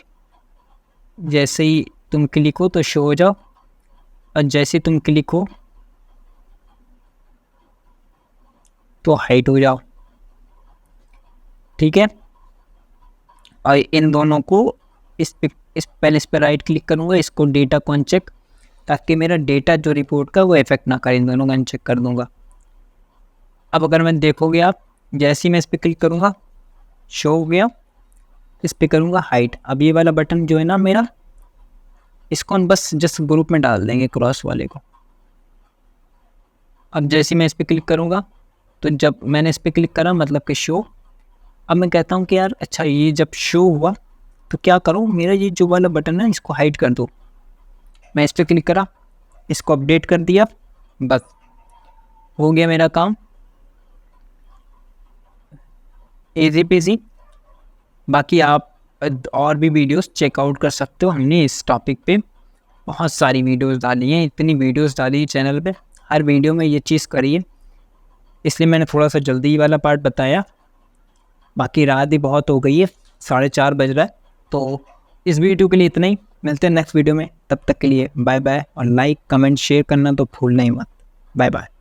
जैसे ही तुम क्लिक हो तो शो हो जाओ, और जैसे ही तुम क्लिक हो तो हाइट हो जाओ, ठीक है। और इन दोनों को पहले इस पर राइट क्लिक करूँगा, इसको डेटा को अनचेक, ताकि मेरा डेटा जो रिपोर्ट का वो इफेक्ट ना करे, इन दोनों को अनचेक कर दूंगा। अब अगर मैं देखोगे आप, जैसे ही मैं इस पर क्लिक करूँगा शो हो गया, इस पर करूँगा हाइट। अब ये वाला बटन जो है ना मेरा, इसको हम बस जस्ट ग्रुप में डाल देंगे, क्रॉस वाले को। अब जैसे ही मैं इस पर क्लिक करूँगा, तो जब मैंने इस पर क्लिक करा मतलब कि शो, अब मैं कहता हूँ कि यार अच्छा ये जब शो हुआ तो क्या करूँ, मेरा ये जो वाला बटन है इसको हाइड कर दो। मैं इस पर क्लिक करा, इसको अपडेट कर दिया, बस हो गया मेरा काम, इजी पेजी। बाकी आप और भी वीडियोस चेकआउट कर सकते हो, हमने इस टॉपिक पे बहुत सारी वीडियोस डाली हैं, इतनी वीडियोस डाली है चैनल पे, हर वीडियो में ये चीज़ करी है, इसलिए मैंने थोड़ा सा जल्दी वाला पार्ट बताया। बाकी रात भी बहुत हो गई है, 4:30 बज रहा है, तो इस वीडियो के लिए इतना ही, मिलते हैं नेक्स्ट वीडियो में, तब तक के लिए बाय बाय। और लाइक कमेंट शेयर करना तो भूलना ही मत। Bye bye.